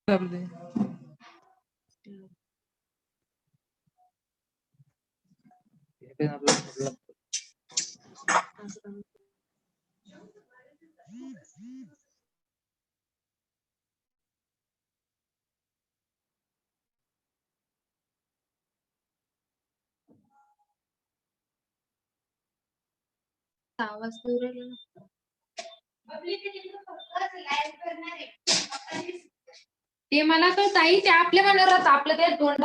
कर दे। आवाज दूर आहे ना. ते मला तर ताई ते आपल्या मनावर आपलं ते तोंड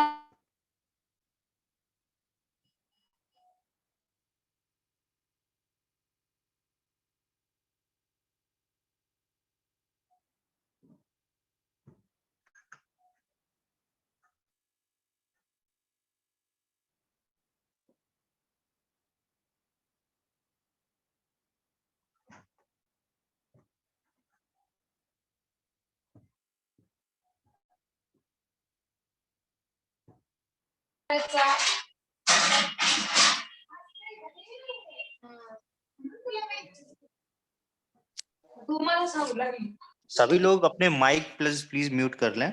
तुम्हाला सांगू लागली. सभी लोग अपने माइक प्लीज म्यूट कर लें।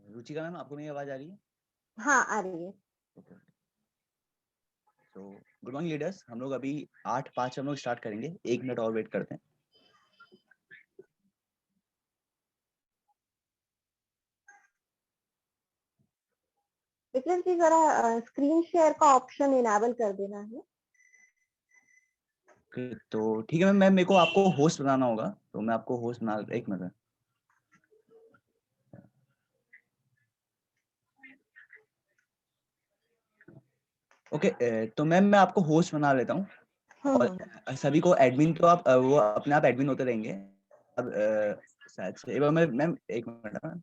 रुचिका मैम, आपको मेरी आवाज आ रही है? हाँ, आ रही है। तो गुड मॉर्निंग लीडर्स, हम लोग अभी 8:05 हम लोग स्टार्ट करेंगे। 1 मिनट और वेट करते हैं। विक्रम जी, जरा स्क्रीन शेयर का ऑप्शन इनेबल कर देना है। तो ठीक है मैम, मेरे को आपको होस्ट बनाना होगा, तो मैं आपको होस्ट बना, 1 मिनट। ओके, तो मैम मैं आपको होस्ट बना लेता हूँ और सभी को एडमिन, तो आप वो अपने आप एडमिन होते रहेंगे। अब शायद से एक बार मैं ma'am 1 minute,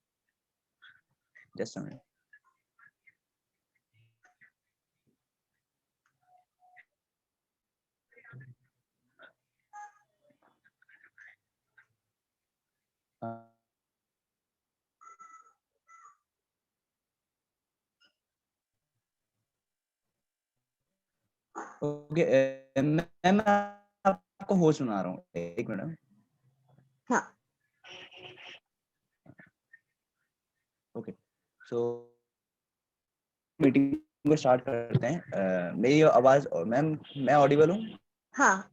just minute. Okay ma'am, आपको होस्ट बना रहा हूँ, 1 मिनट। हाँ। ओके, सो मीटिंग को स्टार्ट करते हैं। मेरी आवाज मैम, मैं ऑडिबल हूँ? हाँ।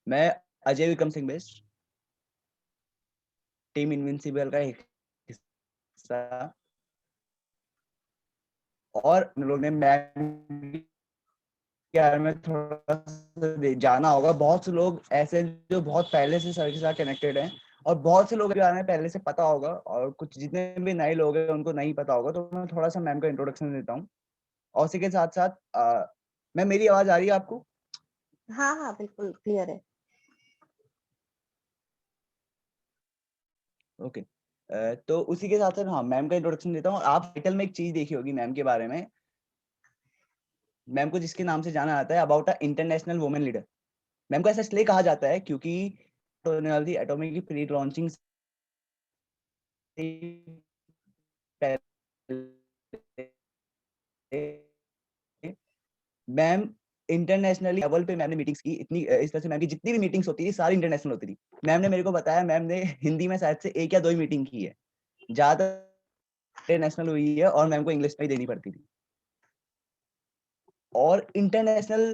मैं Ajay Vikram Singh best, team invincible का एक हिस्सा, और हम लोग ने मैम यार में थोड़ा सा जाना होगा। बहुत से लोग ऐसे जो बहुत पहले से सर के साथ कनेक्टेड हैं, और बहुत से लोग के बारे में पहले से पता होगा, और कुछ जितने भी नए लोग हैं उनको नहीं पता होगा, तो मैं थोड़ा सा मैम का इंट्रोडक्शन देता हूँ। और उसी के साथ साथ मैम, मेरी आवाज आ रही है आपको? हाँ हाँ बिल्कुल क्लियर है। ओके। तो उसी के साथ साथ हाँ, मैम का इंट्रोडक्शन देता हूँ। आप टाइटल में एक चीज देखी होगी मैम के बारे में। मैम को जिसके नाम से जाना जाता है about a international women leader. Ma'am को ऐसा इसलिए कहा जाता है क्योंकि होने वाली एटॉमिक की pre launching ma'am internationally level पे मैम ने मीटिंग्स की, इतनी इस तरह से मैम की जितनी भी मीटिंग्स होती थी सारी इंटरनेशनल होती थी। मैम ने मेरे को बताया, मैम ने हिंदी में शायद से 1 या 2 ही मीटिंग की है, ज्यादातर इंटरनेशनल हुई है, और मैम को इंग्लिश में ही देनी पड़ती थी। और इंटरनेशनल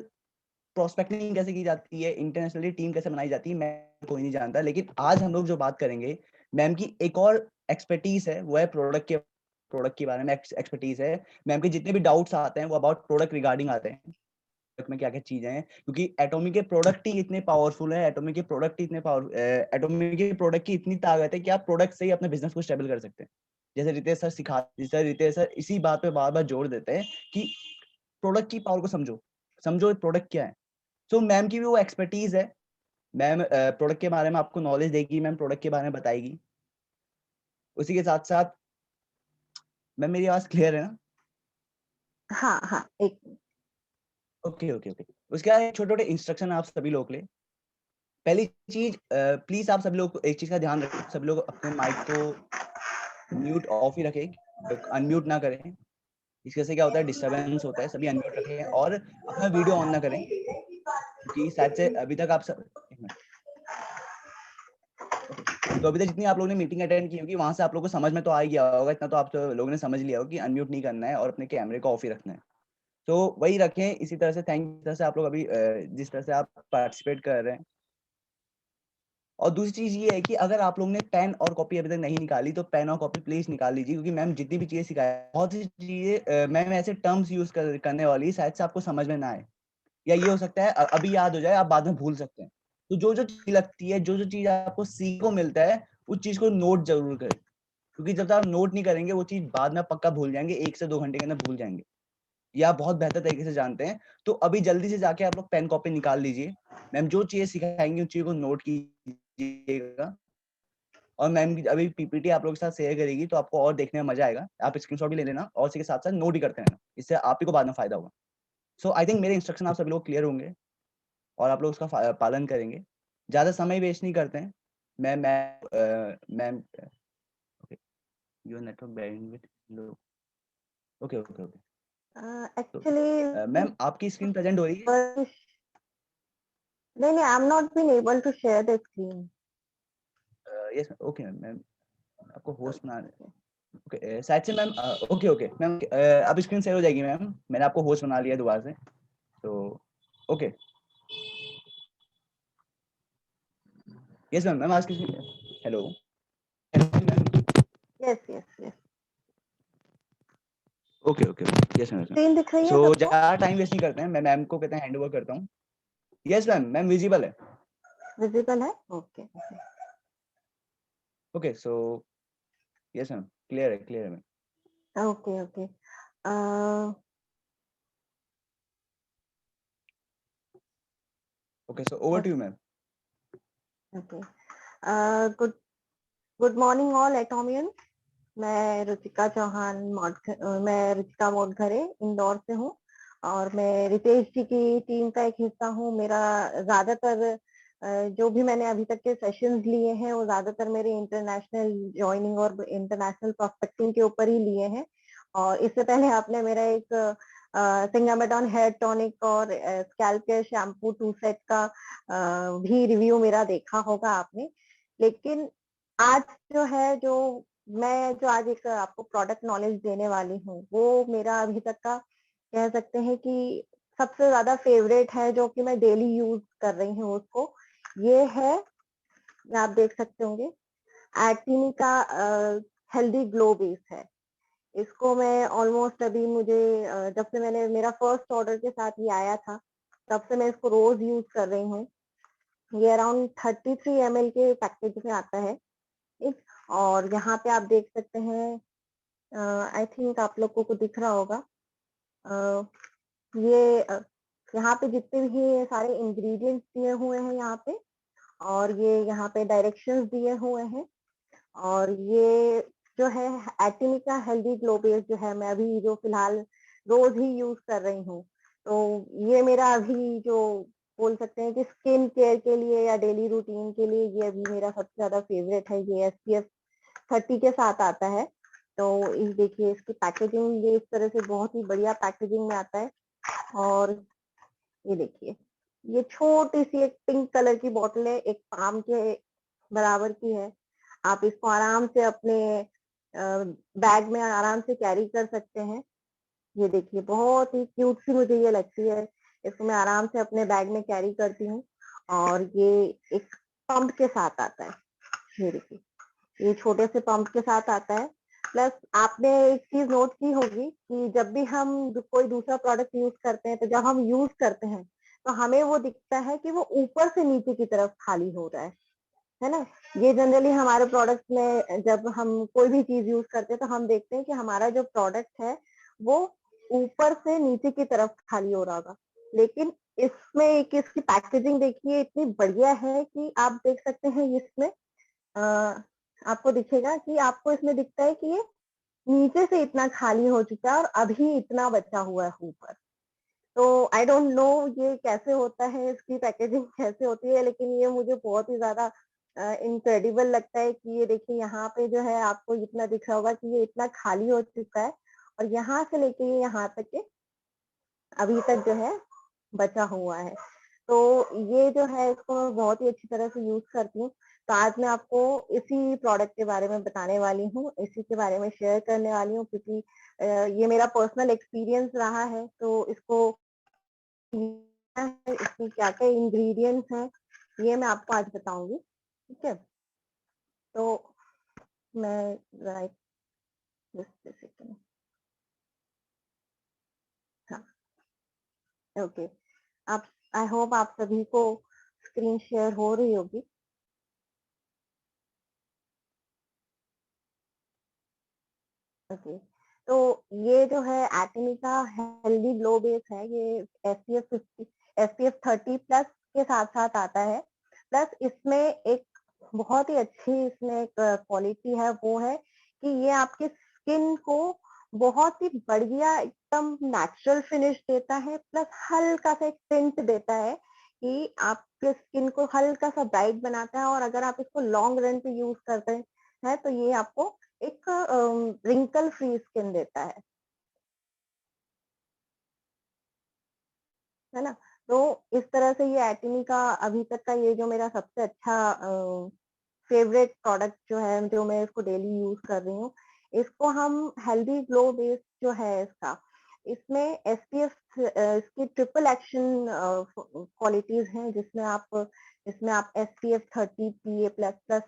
प्रोस्पेक्टिंग कैसे की जाती है, इंटरनेशनली टीम कैसे बनाई जाती है, मैं कोई नहीं जानता। लेकिन आज हम लोग जो बात करेंगे, मैम की एक और एक्सपर्टीज है, वो है प्रोडक्ट के बारे में एक्सपर्टीज है। मैम के जितने भी डाउट्स आते हैं वो अबाउट प्रोडक्ट रिगार्डिंग आते हैं, में क्या क्या चीजें हैं, क्योंकि एटॉमिक के प्रोडक्ट ही इतने पावरफुल है, एटॉमिक के प्रोडक्ट की इतनी ताकत है कि आप प्रोडक्ट से ही अपने बिजनेस को स्टेबल कर सकते हैं। जैसे रितेश सर इसी बात पे बार बार जोर देते हैं कि प्रोडक्ट की पावर को समझो प्रोडक्ट क्या है। सो मैम की भी वो एक्सपर्टीज है। मैम प्रोडक्ट के बारे में आपको नॉलेज देगी, मैम प्रोडक्ट के बारे में बताएगी। उसी के साथ साथ मैम, मेरी आवाज क्लियर है ना? हाँ हाँ एक ओके ओके ओके। उसके बाद छोटे छोटे इंस्ट्रक्शन आप सभी लोग के लिए। पहली चीज, प्लीज आप सभी लोग एक चीज का ध्यान रखें, सभी लोग अपने माइक को म्यूट ऑफ ही रखें, अनम्यूट ना करें। इसके से क्या होता है, डिस्टरबेंस होता है। सभी अनम्यूट रखें और अपना वीडियो ऑन ना करें, क्योंकि शायद से अभी तक आप सब एक मिनट। ओके, तो अभी तक जितनी आप लोगों ने मीटिंग अटेंड की होगी वहां से आप लोगों को समझ में तो आ ही गया होगा, इतना तो आप लोगों ने समझ लिया होगा कि अनम्यूट नहीं करना है और अपने कैमरे को ऑफ ही रखना है। तो वही रखें। इसी तरह से तरह से आप लोग अभी जिस तरह से आप पार्टिसिपेट कर रहे हैं। और दूसरी चीज ये है कि अगर आप लोगों ने पेन और कॉपी अभी तक नहीं निकाली, तो पेन और कॉपी प्लीज निकाल लीजिए, क्योंकि मैम जितनी भी चीजें सिखाए, बहुत सी चीजें मैम ऐसे टर्म्स यूज करने वाली शायद से आपको समझ में ना आए, या ये हो सकता है अभी याद हो जाए, आप बाद में भूल सकते हैं। तो जो जो चीज लगती है, जो जो चीज आपको सीखने को मिलता है, उस चीज को नोट जरूर करें, क्योंकि जब तक आप नोट नहीं करेंगे वो चीज बाद में पक्का भूल जाएंगे, 1 से 2 घंटे के अंदर भूल जाएंगे। ये आप बहुत बेहतर तरीके से जानते हैं। तो अभी जल्दी से जाके आप लोग पेन कॉपी निकाल लीजिए। मैम जो चीजें सिखाएंगी उन चीजों को नोट कीजिएगा। और मैम अभी पीपीटी आप लोगों के साथ शेयर करेगी, तो आपको और देखने में मजा आएगा। आप स्क्रीनशॉट भी ले लेना और इसके साथ साथ नोट ही करते रहना, इससे आप ही को बाद में फायदा होगा। सो आई थिंक मेरे इंस्ट्रक्शन आप सभी लोग क्लियर होंगे और आप लोग उसका पालन करेंगे। ज्यादा समय वेस्ट नहीं करते हैं। Ma'am okay, your network bandwidth low. Okay okay okay. तो एक्चुअली मैम आपकी स्क्रीन प्रेजेंट हो रही है? नहीं नहीं, I am not been able to share the screen. Yes okay ma'am, आपको होस्ट बना ओके शायद से मैम। ओके ओके मैम, अब स्क्रीन शेयर हो जाएगी मैम, मैंने आपको होस्ट बना लिया दोबारा से। तो ओके यस मैम। मैम आज किस hello yes yes yes, okay okay yes ma'am. Screen दिख रही है सो सबको? ज्यादा टाइम वेस्ट नहीं करते हैं, मैं मैम को कहते हैं हैंड ओवर करता हूँ। यस मैम, मैम विजिबल है। विजिबल है? Okay okay so yes ma'am, clear है ma'am. Okay okay. Okay so over to you ma'am. Okay, good good morning all Atomian. मैं रुचिका चौहान मैं रुचिका मोटघरे इंदौर से हूँ, और मैं रितेश जी की टीम का एक हिस्सा हूँ। मेरा ज्यादातर जो भी मैंने अभी तक के सेशंस लिए हैं वो ज्यादातर मेरे इंटरनेशनल जॉइनिंग और इंटरनेशनल प्रोस्पेक्टिंग के ऊपर ही लिए हैं। और इससे पहले आपने मेरा एक सिंगामेडॉन हेयर टॉनिक और स्कैल्प केयर शैम्पू 2 सेट का भी रिव्यू मेरा देखा होगा आपने। लेकिन आज जो है, मैं जो आज एक आपको प्रोडक्ट नॉलेज देने वाली हूँ, वो मेरा अभी तक का कह सकते हैं कि सबसे ज्यादा फेवरेट है, जो कि मैं डेली यूज कर रही हूँ उसको। ये है, आप देख सकते होंगे, एक्टिनी का हेल्दी ग्लो बेस है। इसको मैं ऑलमोस्ट अभी मुझे जब से मैंने मेरा फर्स्ट ऑर्डर के साथ ये आया था, तब से मैं इसको रोज यूज कर रही हूँ। ये अराउंड 33 ml के पैकेज में आता है। ठीक, और यहाँ पे आप देख सकते हैं, आई थिंक आप लोगों को दिख रहा होगा, ये यहाँ पे जितने भी ये सारे इंग्रेडिएंट्स दिए हुए हैं यहाँ पे, और ये यहाँ पे डायरेक्शंस दिए हुए हैं, और ये जो है एटिनिका हेल्दी ग्लो बेस जो है, मैं अभी जो फिलहाल रोज ही यूज कर रही हूँ। तो ये मेरा अभी जो बोल सकते हैं कि स्किन केयर के लिए या डेली रूटीन के लिए ये अभी मेरा सबसे ज्यादा फेवरेट है। ये SPF 30 के साथ आता है। तो इस देखिए इसकी पैकेजिंग ये इस तरह से बहुत ही बढ़िया पैकेजिंग में आता है। और ये देखिए, ये छोटी सी एक पिंक कलर की बोतल है, एक पाम के बराबर की है। आप इसको आराम से अपने बैग में आराम से कैरी कर सकते हैं। ये देखिए बहुत ही क्यूट सी मुझे ये लगती है, इसको मैं आराम से अपने बैग में कैरी करती हूँ। और ये एक पंप के साथ आता है, ये देखिए, ये छोटे से पंप के साथ आता है। प्लस आपने एक चीज नोट की होगी कि जब भी हम कोई दूसरा प्रोडक्ट यूज करते हैं, तो जब हम यूज करते हैं तो हमें वो दिखता है कि वो ऊपर से नीचे की तरफ खाली हो रहा है ना। ये जनरली हमारे प्रोडक्ट में जब हम कोई भी चीज यूज करते हैं तो हम देखते हैं कि हमारा जो प्रोडक्ट है वो ऊपर से नीचे की तरफ खाली हो रहा होगा, लेकिन इसमें एक इसकी पैकेजिंग देखिए इतनी बढ़िया है कि आप देख सकते हैं इसमें आपको दिखेगा कि आपको इसमें दिखता है कि ये नीचे से इतना खाली हो चुका है और अभी इतना बचा हुआ है ऊपर। तो आई डोंट नो ये कैसे होता है, इसकी पैकेजिंग कैसे होती है, लेकिन ये मुझे बहुत ही ज्यादा इनक्रेडिबल लगता है कि ये देखिए यहाँ पे जो है आपको इतना दिख रहा होगा कि ये इतना खाली हो चुका है और यहाँ से लेके ये यहाँ तक के अभी तक जो है बचा हुआ है। तो ये जो है इसको मैं बहुत ही अच्छी तरह से यूज करती हूँ। तो आज मैं आपको इसी प्रोडक्ट के बारे में बताने वाली हूँ, इसी के बारे में शेयर करने वाली हूँ, क्योंकि ये मेरा पर्सनल एक्सपीरियंस रहा है। तो इसको इसमें क्या क्या इंग्रेडिएंट्स हैं ये मैं आपको आज बताऊंगी। ठीक है, तो मैं राइट सेकंड, हाँ ओके। आप आई होप आप सभी को स्क्रीन शेयर हो रही होगी। ओके, तो ये जो है एटमिका हेल्दी ग्लो बेस है, ये SPF 30 प्लस के साथ साथ आता है। प्लस इसमें एक बहुत ही अच्छी इसमें एक क्वालिटी है, वो है कि ये आपके स्किन को बहुत ही बढ़िया एकदम नेचुरल फिनिश देता है, प्लस हल्का सा एक टिंट देता है कि आपके स्किन को हल्का सा ब्राइट बनाता है। और अगर आप इसको लॉन्ग रन पे यूज करते हैं तो ये आपको एक रिंकल फ्री स्किन देता है ना। तो इस तरह से ये एटमी का अभी तक का ये जो मेरा सबसे अच्छा फेवरेट प्रोडक्ट जो है, जो मैं इसको डेली यूज कर रही हूँ। इसको हम हेल्दी ग्लो बेस जो है इसका, इसमें SPF इसकी ट्रिपल एक्शन क्वालिटीज हैं, जिसमें आप SPF 30 PA++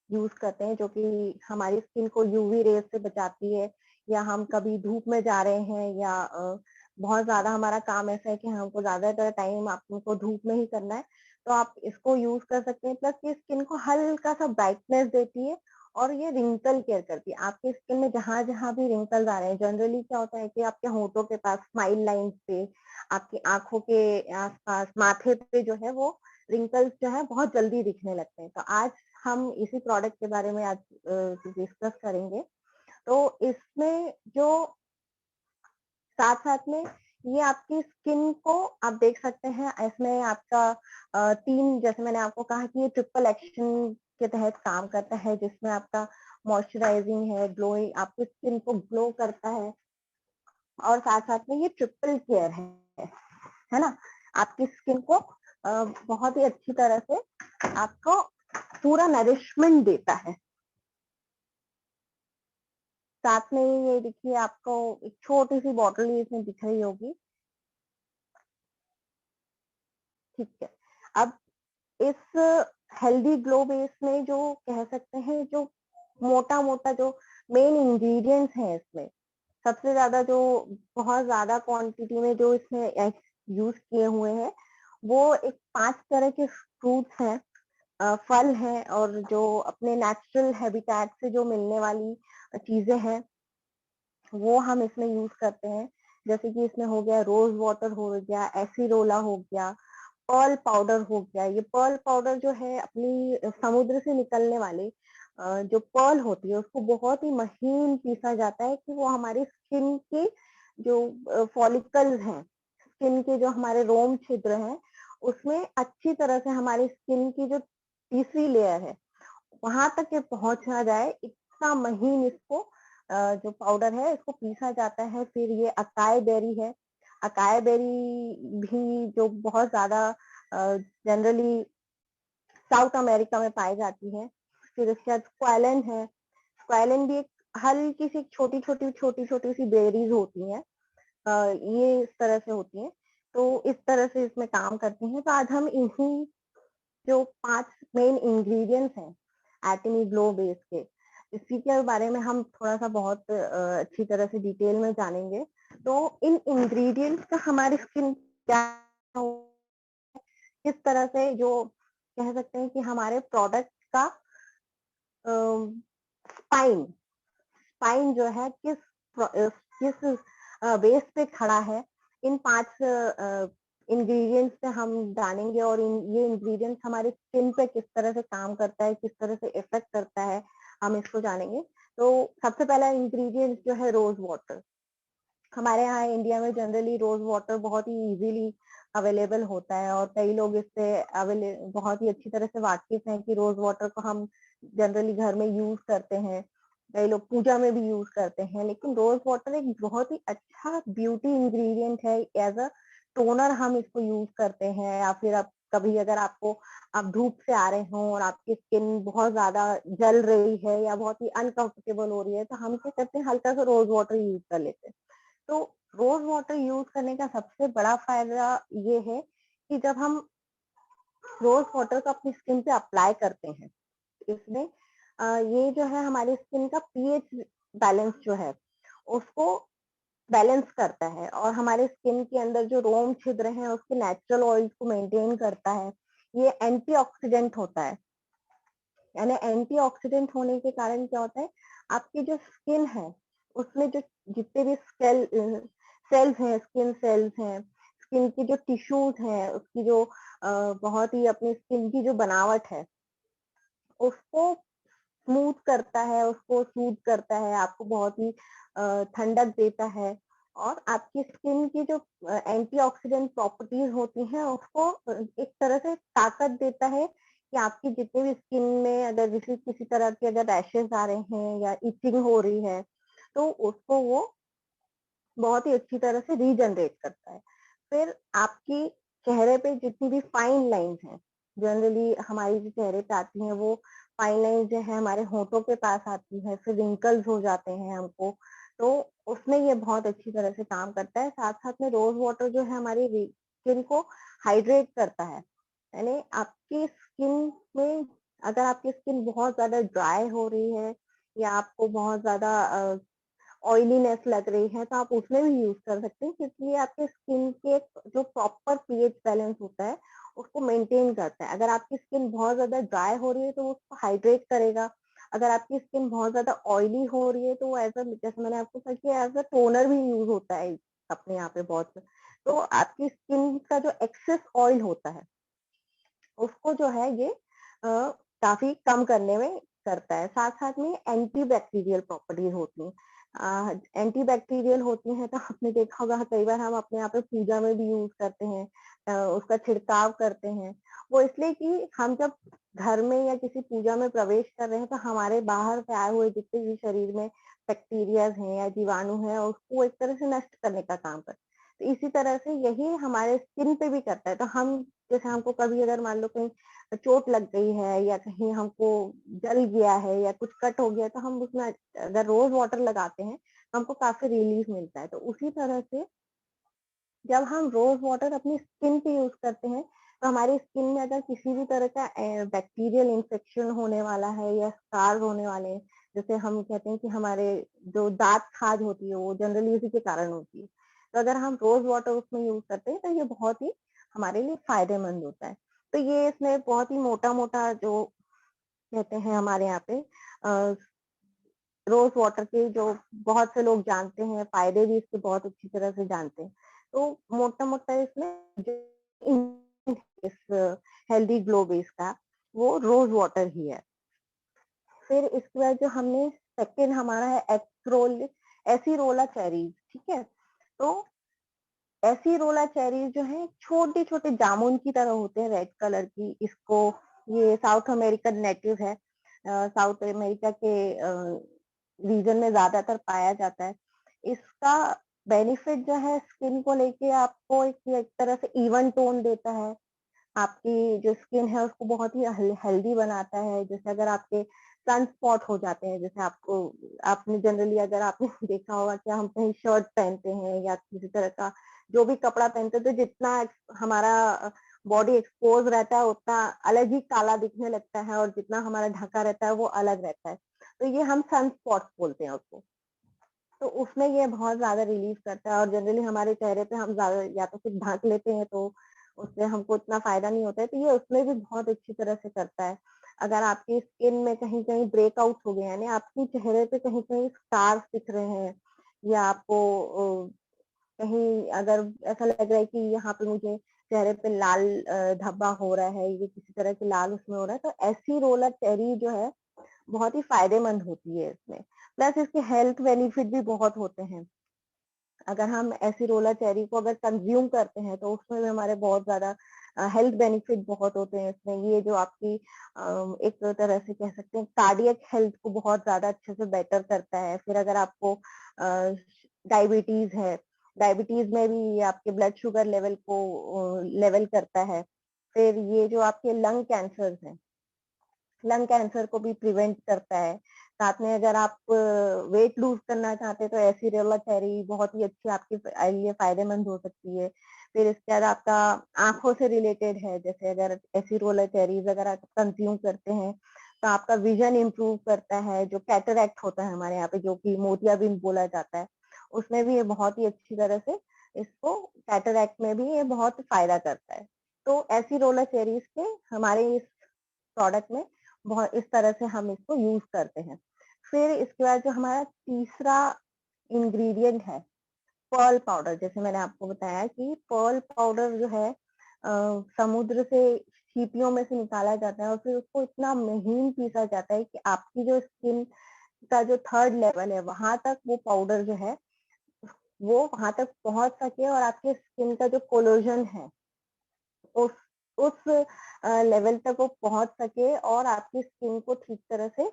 यूज करते हैं, जो कि हमारी स्किन को UV रेज से बचाती है। या हम कभी धूप में जा रहे हैं या बहुत ज्यादा हमारा काम ऐसा है कि हमको ज्यादातर टाइम आपको धूप में ही करना है, तो आप इसको यूज कर सकते हैं। प्लस ये स्किन को हल्का सा ब्राइटनेस देती है और ये रिंकल केयर करती है। आपके स्किन में जहां जहां भी रिंकल्स आ रहे हैं, जनरली क्या होता है कि आपके होंठों के पास, स्माइल लाइंस पे, आपकी आंखों के आसपास, माथे पे जो है वो रिंकल्स जो है बहुत जल्दी दिखने लगते हैं। तो आज हम इसी प्रोडक्ट के बारे में आज डिस्कस करेंगे। तो इसमें जो साथ साथ में ये आपकी स्किन को आप देख सकते हैं, इसमें आपका 3, जैसे मैंने आपको कहा कि ये ट्रिपल एक्शन के तहत काम करता है, जिसमें आपका मॉइस्चराइजिंग है, ग्लोइंग, आपकी स्किन को ग्लो करता है, और साथ साथ में ये ट्रिपल केयर है ना। आपकी स्किन को बहुत ही अच्छी तरह से आपको पूरा नरिशमेंट देता है। साथ में ये देखिए आपको एक छोटी सी बॉटल इसमें दिख रही होगी। ठीक है, अब इस हेल्दी ग्लो बेस में जो कह सकते हैं, जो मोटा मोटा जो मेन इंग्रेडिएंट्स हैं इसमें, सबसे ज्यादा जो बहुत ज्यादा क्वांटिटी में जो इसमें यूज किए हुए हैं वो एक 5 तरह के फ्रूट्स हैं, फल हैं, और जो अपने नेचुरल हैबिटेट से जो मिलने वाली चीजें हैं वो हम इसमें यूज करते हैं। जैसे कि इसमें हो गया रोज वाटर, हो गया एसिरोला, हो गया पर्ल पाउडर, हो गया। ये पर्ल पाउडर जो है अपनी समुद्र से निकलने वाले जो पर्ल होती है उसको बहुत ही महीन पीसा जाता है कि वो हमारी स्किन के जो फॉलिकल्स हैं, स्किन के जो हमारे रोम छिद्र हैं, उसमें अच्छी तरह से हमारी स्किन की जो तीसरी लेयर है वहां तक ये पहुंचना जाए, इतना महीन इसको जो पाउडर है इसको पीसा जाता है। फिर ये अकाई बेरी है, अकाई बेरी भी जो बहुत ज्यादा जनरली साउथ अमेरिका में पाई जाती है। फिर उसके बाद स्क्वालन है, स्क्वालन भी एक हल्की सी छोटी छोटी छोटी छोटी सी बेरीज होती हैं, ये इस तरह से होती हैं। तो इस तरह से इसमें काम करती हैं। तो आज हम इन्हीं जो 5 मेन इंग्रेडिएंट्स हैं एटमी ग्लो बेस के, इसी के बारे में हम थोड़ा सा बहुत अच्छी तरह से डिटेल में जानेंगे। तो इन इंग्रेडिएंट्स का हमारी स्किन क्या, किस तरह से जो कह सकते हैं कि हमारे प्रोडक्ट का स्पाइन स्पाइन जो है किस बेस पे खड़ा है, इन 5 इंग्रेडिएंट्स पे हम जानेंगे। और ये इंग्रेडिएंट्स हमारे स्किन पे किस तरह से काम करता है, किस तरह से इफेक्ट करता है, हम इसको जानेंगे। तो सबसे पहला इंग्रेडिएंट जो है रोज वाटर। हमारे यहाँ इंडिया में जनरली रोज वाटर बहुत ही इजीली अवेलेबल होता है और कई लोग इससे बहुत ही अच्छी तरह से वाकिफ हैं कि रोज वाटर को हम जनरली घर में यूज करते हैं, कई लोग पूजा में भी यूज करते हैं। लेकिन रोज वाटर एक बहुत ही अच्छा ब्यूटी इंग्रेडिएंट है, एज अ टोनर हम इसको यूज करते हैं। या फिर आप कभी अगर आप धूप से आ रहे हो और आपकी स्किन बहुत ज्यादा जल रही है या बहुत ही अनकंफर्टेबल हो रही है, तो हम क्या करते हैं, हल्का सा रोज वाटर यूज कर लेते हैं। तो रोज वाटर यूज करने का सबसे बड़ा फायदा ये है कि जब हम रोज वाटर को अपनी स्किन पे अप्लाई करते हैं, इसमें ये जो है हमारी स्किन का पीएच बैलेंस जो है उसको बैलेंस करता है और हमारे स्किन के अंदर जो रोम छिद्र हैं उसके नेचुरल ऑयल को मेंटेन करता है। ये एंटीऑक्सीडेंट होता है, यानी एंटीऑक्सीडेंट होने के कारण क्या होता है, आपकी जो स्किन है उसमें जो जितने भी सेल्स हैं, स्किन सेल्स हैं, स्किन की जो टिश्यूज हैं, उसकी जो बहुत ही अपनी स्किन की जो बनावट है उसको स्मूथ करता है, उसको सूद करता है, आपको बहुत ही ठंडक देता है। और आपकी स्किन की जो एंटीऑक्सीडेंट प्रॉपर्टीज होती हैं उसको एक तरह से ताकत देता है कि आपकी जितनी भी स्किन में अगर किसी तरह के अगर रैशेस आ रहे हैं या इचिंग हो रही है तो उसको वो बहुत ही अच्छी तरह से रीजनरेट करता है। फिर आपकी चेहरे पे जितनी भी फाइन लाइंस हैं, जनरली हमारी जो चेहरे पे आती हैं वो फाइन लाइंस जो है हमारे होठों के पास आती है, फिर रिंकल्स हो जाते हैं हमको, तो उसमें ये बहुत अच्छी तरह से काम करता है। साथ साथ में रोज वाटर जो है हमारी स्किन को हाइड्रेट करता है। यानी आपकी स्किन में अगर आपकी स्किन बहुत ज्यादा ड्राई हो रही है या आपको बहुत ज्यादा ऑयलीनेस लग रही है तो आप उसमें भी यूज कर सकते हैं, क्योंकि ये आपके स्किन के जो प्रॉपर पीएच बैलेंस होता है उसको मेंटेन करता है। अगर आपकी स्किन बहुत ज्यादा ड्राई हो रही है तो वो उसको हाइड्रेट करेगा, अगर आपकी स्किन बहुत ज्यादा ऑयली हो रही है तो वो एज अ, जैसे मैंने आपको कहा कि एज अ टोनर भी यूज होता है अपने यहाँ पे बहुत। तो आपकी स्किन का जो एक्सेस ऑयल होता है उसको जो है ये काफी कम करने में करता है। साथ साथ में एंटी बैक्टीरियल प्रॉपर्टीज होती हैं, एंटी बैक्टीरियल होती हैं, तो आपने देखा होगा कई बार हम अपने यहाँ पे पूजा में भी यूज करते हैं, उसका छिड़काव करते हैं। वो इसलिए कि हम जब घर में या किसी पूजा में प्रवेश कर रहे हैं तो हमारे बाहर से आए हुए जितने भी शरीर में बैक्टीरियाज हैं या जीवाणु हैं उसको एक तरह से नष्ट करने का काम करते हैं। तो इसी तरह से यही हमारे स्किन पे भी करता है। तो हम जैसे हमको कभी अगर मान लो कहीं चोट लग गई है या कहीं हमको जल गया है या कुछ कट हो गया है, तो हम उसमें अगर रोज वाटर लगाते हैं हमको काफी रिलीफ मिलता है। तो उसी तरह से जब हम रोज वाटर अपनी स्किन पे यूज करते हैं तो हमारी स्किन में अगर किसी भी तरह का बैक्टीरियल इन्फेक्शन होने वाला है या स्कार्स होने वाले हैं, जैसे हम कहते हैं कि हमारे जो दांत खाज होती है वो जनरली इसी के कारण होती है, तो अगर हम रोज वाटर उसमें यूज करते हैं तो ये बहुत ही हमारे लिए फायदेमंद होता है। तो ये इसमें बहुत ही मोटा-मोटा जो कहते हैं हमारे यहाँ पे रोज़ वाटर के जो बहुत से लोग जानते हैं, फ़ायदे भी इसके बहुत अच्छी तरह से जानते हैं। तो मोटा-मोटा इसमें जो इस हेल्दी ग्लो बेस का वो रोज़ वाटर ही है। फिर इसके बाद जो हमने सेकंड हमारा है एसिरोला चेरीज़, ठीक है? तो एसिरोला चेरीज़ जो है छोटे-छोटे जामुन की तरह होते हैं रेड कलर की। इसको ये साउथ अमेरिकन नेटिव है। साउथ अमेरिका के रीजन में ज़्यादातर पाया जाता है। इसका बेनिफिट जो है स्किन को लेके आपको एक तरह से इवन टोन देता है। आपकी जो स्किन है उसको बहुत ही हेल्दी बनाता है। जैसे अगर आपके सनस्पॉट हो जाते हैं, जैसे आपने जनरली अगर आपने देखा होगा कि हम कहीं शर्ट पहनते हैं या किसी तरह का जो भी कपड़ा पहनते हैं, तो जितना हमारा बॉडी एक्सपोज रहता है उतना अलग ही काला दिखने लगता है और जितना हमारा ढका रहता है वो अलग रहता है। तो ये हम सनस्पॉट बोलते हैं उसको। तो उसमें ये बहुत ज़्यादा रिलीफ करता है और जनरली हमारे चेहरे पे हम ज़्यादा या तो फिर ढक लेते हैं तो उससे हमको इतना फ़ायदा नहीं होता है, तो ये उसमें भी बहुत अच्छी तरह से करता है। अगर आपकी स्किन में कहीं-कहीं ब्रेकआउट हो गया, यानी आपके चेहरे पे कहीं-कहीं स्कार्स दिख रहे हैं या आपको कहीं अगर ऐसा लग रहा है कि यहाँ पे मुझे चेहरे पे लाल धब्बा हो रहा है, ये किसी तरह की लाल उसमें हो रहा है, तो एसिरोला चेरी जो है बहुत ही फ़ायदेमंद होती है इसमें। प्लस इसके हेल्थ बेनिफिट भी बहुत होते हैं। अगर हम एसिरोला चेरी को अगर कंज्यूम करते हैं तो उसमें भी हमारे बहुत ज़्यादा हेल्थ बेनिफिट बहुत होते हैं इसमें। ये जो आपकी एक तरह से कह सकते हैं कार्डियक हेल्थ को बहुत ज़्यादा अच्छे से बेटर करता है। फिर अगर आपको डायबिटीज़ है, डायबिटीज़ में भी ये आपके ब्लड शुगर लेवल को लेवल करता है। फिर ये जो आपके लंग कैंसर्स हैं, लंग कैंसर को भी प्रिवेंट करता है। साथ में अगर आप वेट लूज़ करना चाहते हैं तो एसिरोला चेरी बहुत ही अच्छी आपके लिए फ़ायदेमंद हो सकती है। फिर इसके बाद आपका आँखों से रिलेटेड है, जैसे अगर एसिरोला चेरीज़ अगर आप कंज़्यूम करते हैं, तो आपका विज़न इम्प्रूव करता है। जो कैटरैक्ट होता है हमारे यहाँ पे जो कि मोतियाबिंद बोला जाता है, उसमें भी ये बहुत ही अच्छी तरह से इसको कैटरैक्ट में भी ये बहुत फ़ायदा करता है। तो एसिरोला चेरीज़ के हमारे इस प्रोडक्ट में बहुत इस तरह से हम इसको यूज करते हैं। फिर इसके बाद जो हमारा तीसरा इंग्रेडिएंट है पर्ल पाउडर। जैसे मैंने आपको बताया कि पर्ल पाउडर जो है समुद्र से सीपियों में से निकाला जाता है और फिर उसको इतना महीन पीसा जाता है कि आपकी जो स्किन का जो थर्ड लेवल है वहां तक वो पाउडर जो है वो वहां तक पहुंच सके और आपके स्किन का जो कोलोजन है उस उस लेवल तक वो पहुंच सके और आपकी स्किन को ठीक तरह से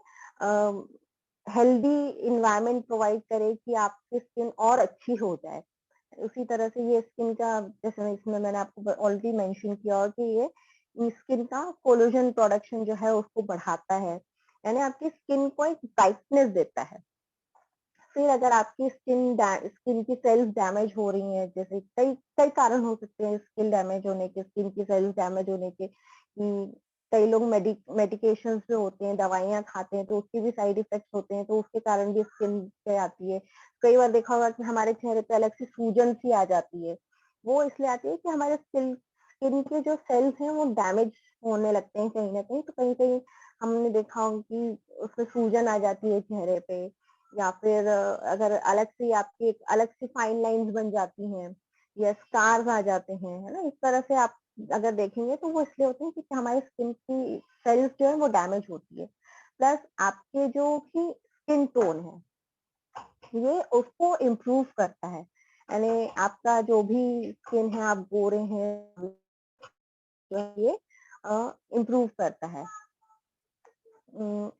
हेल्दी इन्वायरमेंट प्रोवाइड करे कि आपकी स्किन और अच्छी हो जाए। उसी तरह से ये स्किन का जैसे इसमें मैंने आपको ऑलरेडी मेंशन किया और कि ये स्किन का कोलेजन प्रोडक्शन जो है उसको बढ़ाता है, यानी आपकी स्किन को एक ब्राइटनेस देता है। फिर अगर आपकी स्किन की सेल्स डैमेज हो रही हैं, जैसे कई कई कारण हो सकते हैं स्किन डैमेज होने के, स्किन की सेल्स डैमेज होने के कि कई लोग मेडिकेशंस जो होते हैं, दवाइयाँ खाते हैं तो उसके भी साइड इफेक्ट्स होते हैं, तो उसके कारण भी स्किन पे आती है। कई बार देखा होगा कि हमारे चेहरे पे अलग से सूजन सी आ जाती है। वो इसलिए आती है कि हमारे स्किन के जो सेल्स हैं वो डैमेज होने लगते हैं कहीं न कहीं, तो कहीं-कहीं हमने देखा होगा कि उसमें सूजन आ जाती है चेहरे पे या फिर अगर अलग से आपकी एक अलग सी फाइन लाइंस बन जाती हैं या स्कार्स आ जाते हैं, है ना? इस तरह से आप अगर देखेंगे तो वो इसलिए होते हैं क्योंकि हमारे स्किन की सेल्स जो है वो डैमेज होती है। प्लस आपके जो भी स्किन टोन है, ये उसको इम्प्रूव करता है। यानी आपका जो भी स्किन है, आप गोरे हैं, जो है ये इम्प्रूव करता है। उम,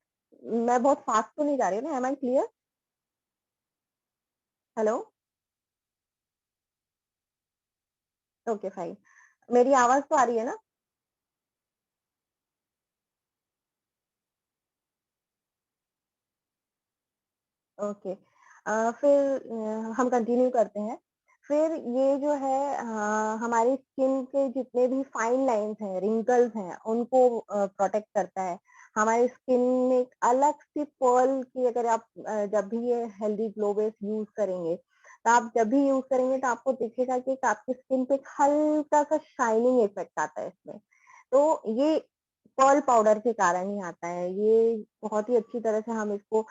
मैं बहुत फास्ट तो नहीं जा रही हूँ ना? Am I clear? Hello? Okay fine. मेरी आवाज़ तो आ रही है ना? ओके। फिर हम कंटिन्यू करते हैं। फिर ये जो है हमारी स्किन के जितने भी फाइन लाइन्स हैं, रिंकल्स हैं, उनको प्रोटेक्ट करता है। हमारी स्किन में एक अलग सी पर्ल की अगर आप जब भी ये हेल्दी ग्लो बेस यूज़ करेंगे, तो आप जब भी यूज करेंगे तो आपको दिखेगा कि आपकी स्किन पे एक हल्का सा शाइनिंग इफेक्ट आता है इसमें। तो ये पर्ल पाउडर के कारण ही आता है। ये बहुत ही अच्छी तरह से हम इसको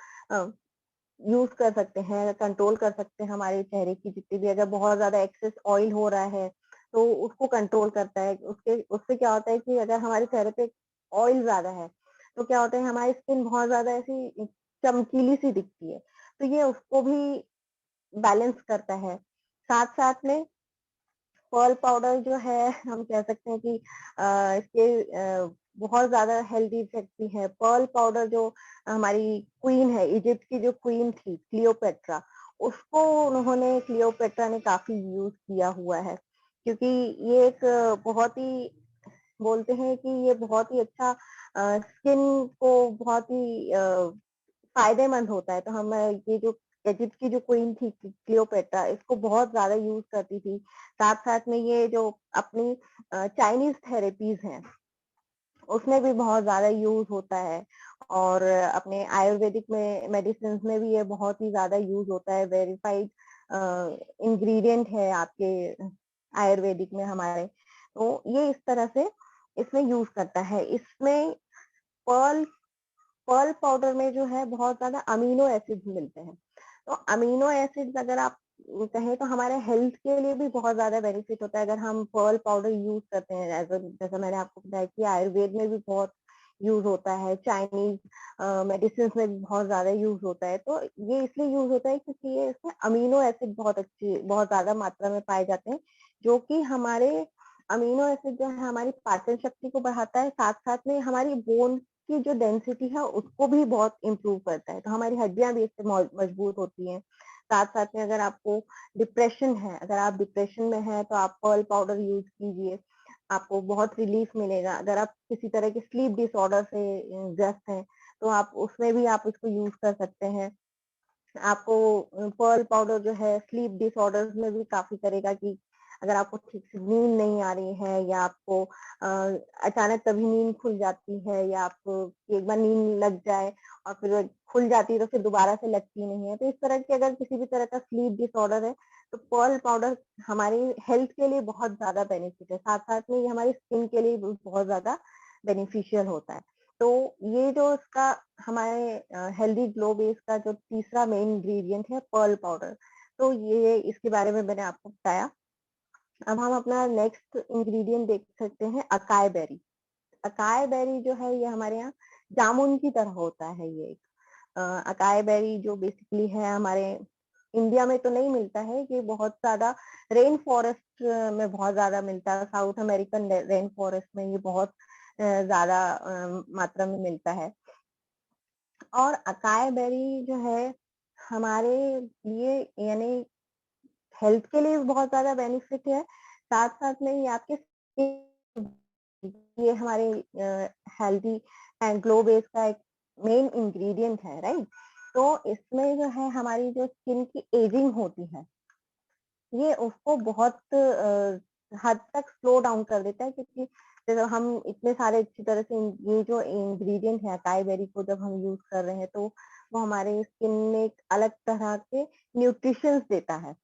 यूज कर सकते हैं, कंट्रोल कर सकते हैं हमारे चेहरे की जितनी भी, अगर बहुत ज्यादा एक्सेस ऑयल हो रहा है तो उसको कंट्रोल करता है। उसके उससे क्या होता है कि अगर हमारे चेहरे पे ऑयल ज्यादा है तो क्या होता है, हमारी स्किन बहुत ज्यादा ऐसी चमकीली सी दिखती है, तो ये उसको भी बैलेंस करता है। साथ साथ में पर्ल पाउडर जो है हम कह सकते हैं कि इसके बहुत ज्यादा हेल्दी इफेक्ट भी है। पर्ल पाउडर जो हमारी क्वीन है, इजिप्ट की जो क्वीन थी क्लियोपेट्रा, उसको उन्होंने क्लियोपेट्रा ने काफी यूज किया हुआ है, क्योंकि ये एक बहुत ही, बोलते हैं कि ये बहुत ही अच्छा स्किन को बहुत ही फायदेमंद होता है। तो हम ये जो इजिप्ट की जो क्वीन थी क्लियोपेट्रा, इसको बहुत ज्यादा यूज करती थी। साथ साथ में ये जो अपनी चाइनीज थेरेपीज हैं उसमें भी बहुत ज्यादा यूज होता है, और अपने आयुर्वेदिक में मेडिसिन में भी ये बहुत ही ज्यादा यूज होता है। वेरीफाइड इंग्रेडिएंट है आपके आयुर्वेदिक में हमारे। तो ये इस तरह से इसमें यूज करता है। इसमें पर्ल पर्ल पाउडर में जो है बहुत ज्यादा अमीनो एसिड्स मिलते हैं। तो अमीनो एसिड्स अगर आप कहें तो हमारे हेल्थ के लिए भी बहुत ज्यादा बेनिफिट होता है अगर हम पर्ल पाउडर यूज करते हैं। जैसा मैंने आपको बताया कि आयुर्वेद में भी बहुत यूज होता है, चाइनीज मेडिसिन में भी बहुत ज्यादा यूज होता है। तो ये इसलिए यूज होता है क्योंकि ये इसमें अमीनो एसिड बहुत ज्यादा मात्रा में पाए जाते हैं, जो कि हमारे अमीनो एसिड जो है हमारी पाचन शक्ति को बढ़ाता है। साथ साथ में हमारी बोन की जो डेंसिटी है उसको भी बहुत इम्प्रूव करता है, तो हमारी हड्डियां भी इससे मजबूत होती हैं। साथ साथ में अगर आपको डिप्रेशन है, अगर आप डिप्रेशन में हैं तो आप पर्ल पाउडर यूज कीजिए, आपको बहुत रिलीफ मिलेगा। अगर आप किसी तरह के स्लीप डिसऑर्डर से ग्रस्त हैं तो आप उसमें भी आप इसको यूज कर सकते हैं। आपको पर्ल पाउडर जो है स्लीप डिसऑर्डर्स में भी काफी करेगा, कि अगर आपको ठीक से नींद नहीं आ रही है, या आपको अचानक कभी नींद खुल जाती है, या आपको एक बार नींद लग जाए और फिर खुल जाती है तो फिर दोबारा से लगती नहीं है, तो इस तरह के अगर किसी भी तरह का स्लीप डिसऑर्डर है तो पर्ल पाउडर हमारी हेल्थ के लिए बहुत ज्यादा बेनिफिट है। साथ साथ में ये हमारी स्किन के लिए भी बहुत ज्यादा बेनिफिशियल होता है। तो ये जो इसका हमारे हेल्दी ग्लो बेस का जो तीसरा मेन इंग्रेडिएंट है पर्ल पाउडर, तो ये इसके बारे में मैंने आपको बताया। अब हम अपना नेक्स्ट इंग्रेडिएंट देख सकते हैं, अकाई बेरी। अकाई बेरी जो है ये हमारे यहाँ जामुन की तरह होता है। ये एक अकाई बेरी जो बेसिकली है हमारे इंडिया में तो नहीं मिलता है, ये बहुत ज्यादा रेन फॉरेस्ट में बहुत ज्यादा मिलता है। साउथ अमेरिकन रेन फॉरेस्ट में ये बहुत ज्यादा मात्रा में मिलता है। और अकाई बेरी जो है हमारे लिए, यानी हेल्थ के लिए बहुत ज्यादा बेनिफिट है। साथ साथ में ये आपके ये हमारे हेल्दी एंड ग्लो बेस का एक मेन इंग्रेडिएंट है, राइट। तो इसमें जो है हमारी जो स्किन की एजिंग होती है ये उसको बहुत हद तक स्लो डाउन कर देता है, क्योंकि जब हम इतने सारे अच्छी तरह से ये जो इंग्रेडिएंट है अकाई बेरी को जब हम यूज कर रहे हैं तो वो हमारे स्किन में एक अलग तरह के न्यूट्रिशंस देता है।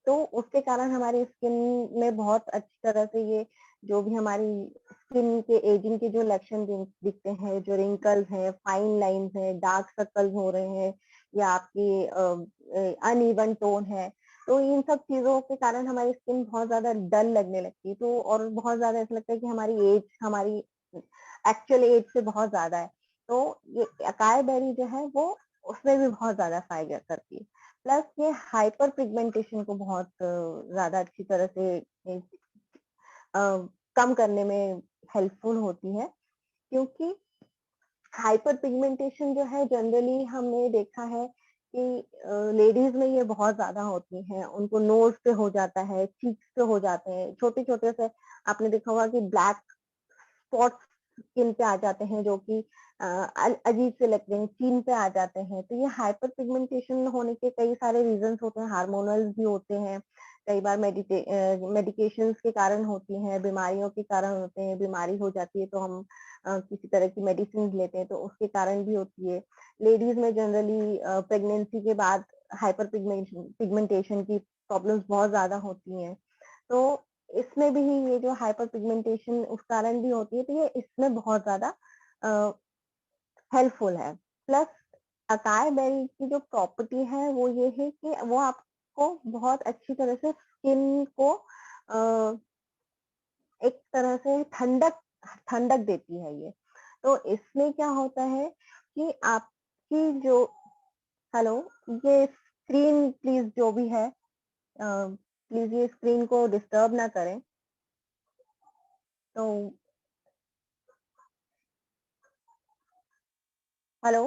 तो उसके कारण हमारी स्किन में बहुत अच्छी तरह से ये जो भी हमारी स्किन के एजिंग के जो लक्षण दिखते हैं, जो रिंकल्स हैं, फाइन लाइंस हैं, डार्क सर्कल्स हो रहे हैं, या आपकी अनइवन टोन है, तो इन सब चीजों के कारण हमारी स्किन बहुत ज्यादा डल लगने लगती है। तो और बहुत ज्यादा ऐसा लगता है कि हमारी एज हमारी एक्चुअल एज से बहुत ज्यादा है। तो ये अकाई बेरी जो है वो उसमें भी बहुत ज्यादा फायदा करती है। प्लस ये हाइपर पिगमेंटेशन को बहुत ज्यादा अच्छी तरह से कम करने में हेल्पफुल होती है, क्योंकि हाइपर पिगमेंटेशन जो है जनरली हमने देखा है कि लेडीज में ये बहुत ज्यादा होती है। उनको नोज पे हो जाता है, चीक्स पे हो जाते हैं, छोटे छोटे से आपने देखा होगा कि ब्लैक स्पॉट्स स्किन पे आ जाते हैं, जो कि अजीब से लगते हैं, चीन पे आ जाते हैं। तो ये हाइपर पिगमेंटेशन होने के कई सारे रीजंस होते हैं, हार्मोनल भी होते हैं, कई बार मेडिकेशंस के कारण होती हैं, बीमारियों के कारण होते हैं। बीमारी हो जाती है तो हम किसी तरह की मेडिसिन लेते हैं तो उसके कारण भी होती है। लेडीज में जनरली प्रेगनेंसी के बाद हाइपर पिगमेंटेशन की प्रॉब्लम्स बहुत ज्यादा होती हैं। तो इसमें भी ये जो हाइपर पिगमेंटेशन उस कारण भी होती है, तो ये इसमें बहुत ज्यादा हेल्पफुल है। प्लस अकाई बेरी की जो प्रॉपर्टी है वो ये है कि वो आपको बहुत अच्छी तरह से स्किन को एक तरह से ठंडक ठंडक देती है ये। तो इसमें क्या होता है कि आपकी जो हेलो, ये स्क्रीन प्लीज जो भी है प्लीज ये स्क्रीन को डिस्टर्ब ना करें। तो हेलो,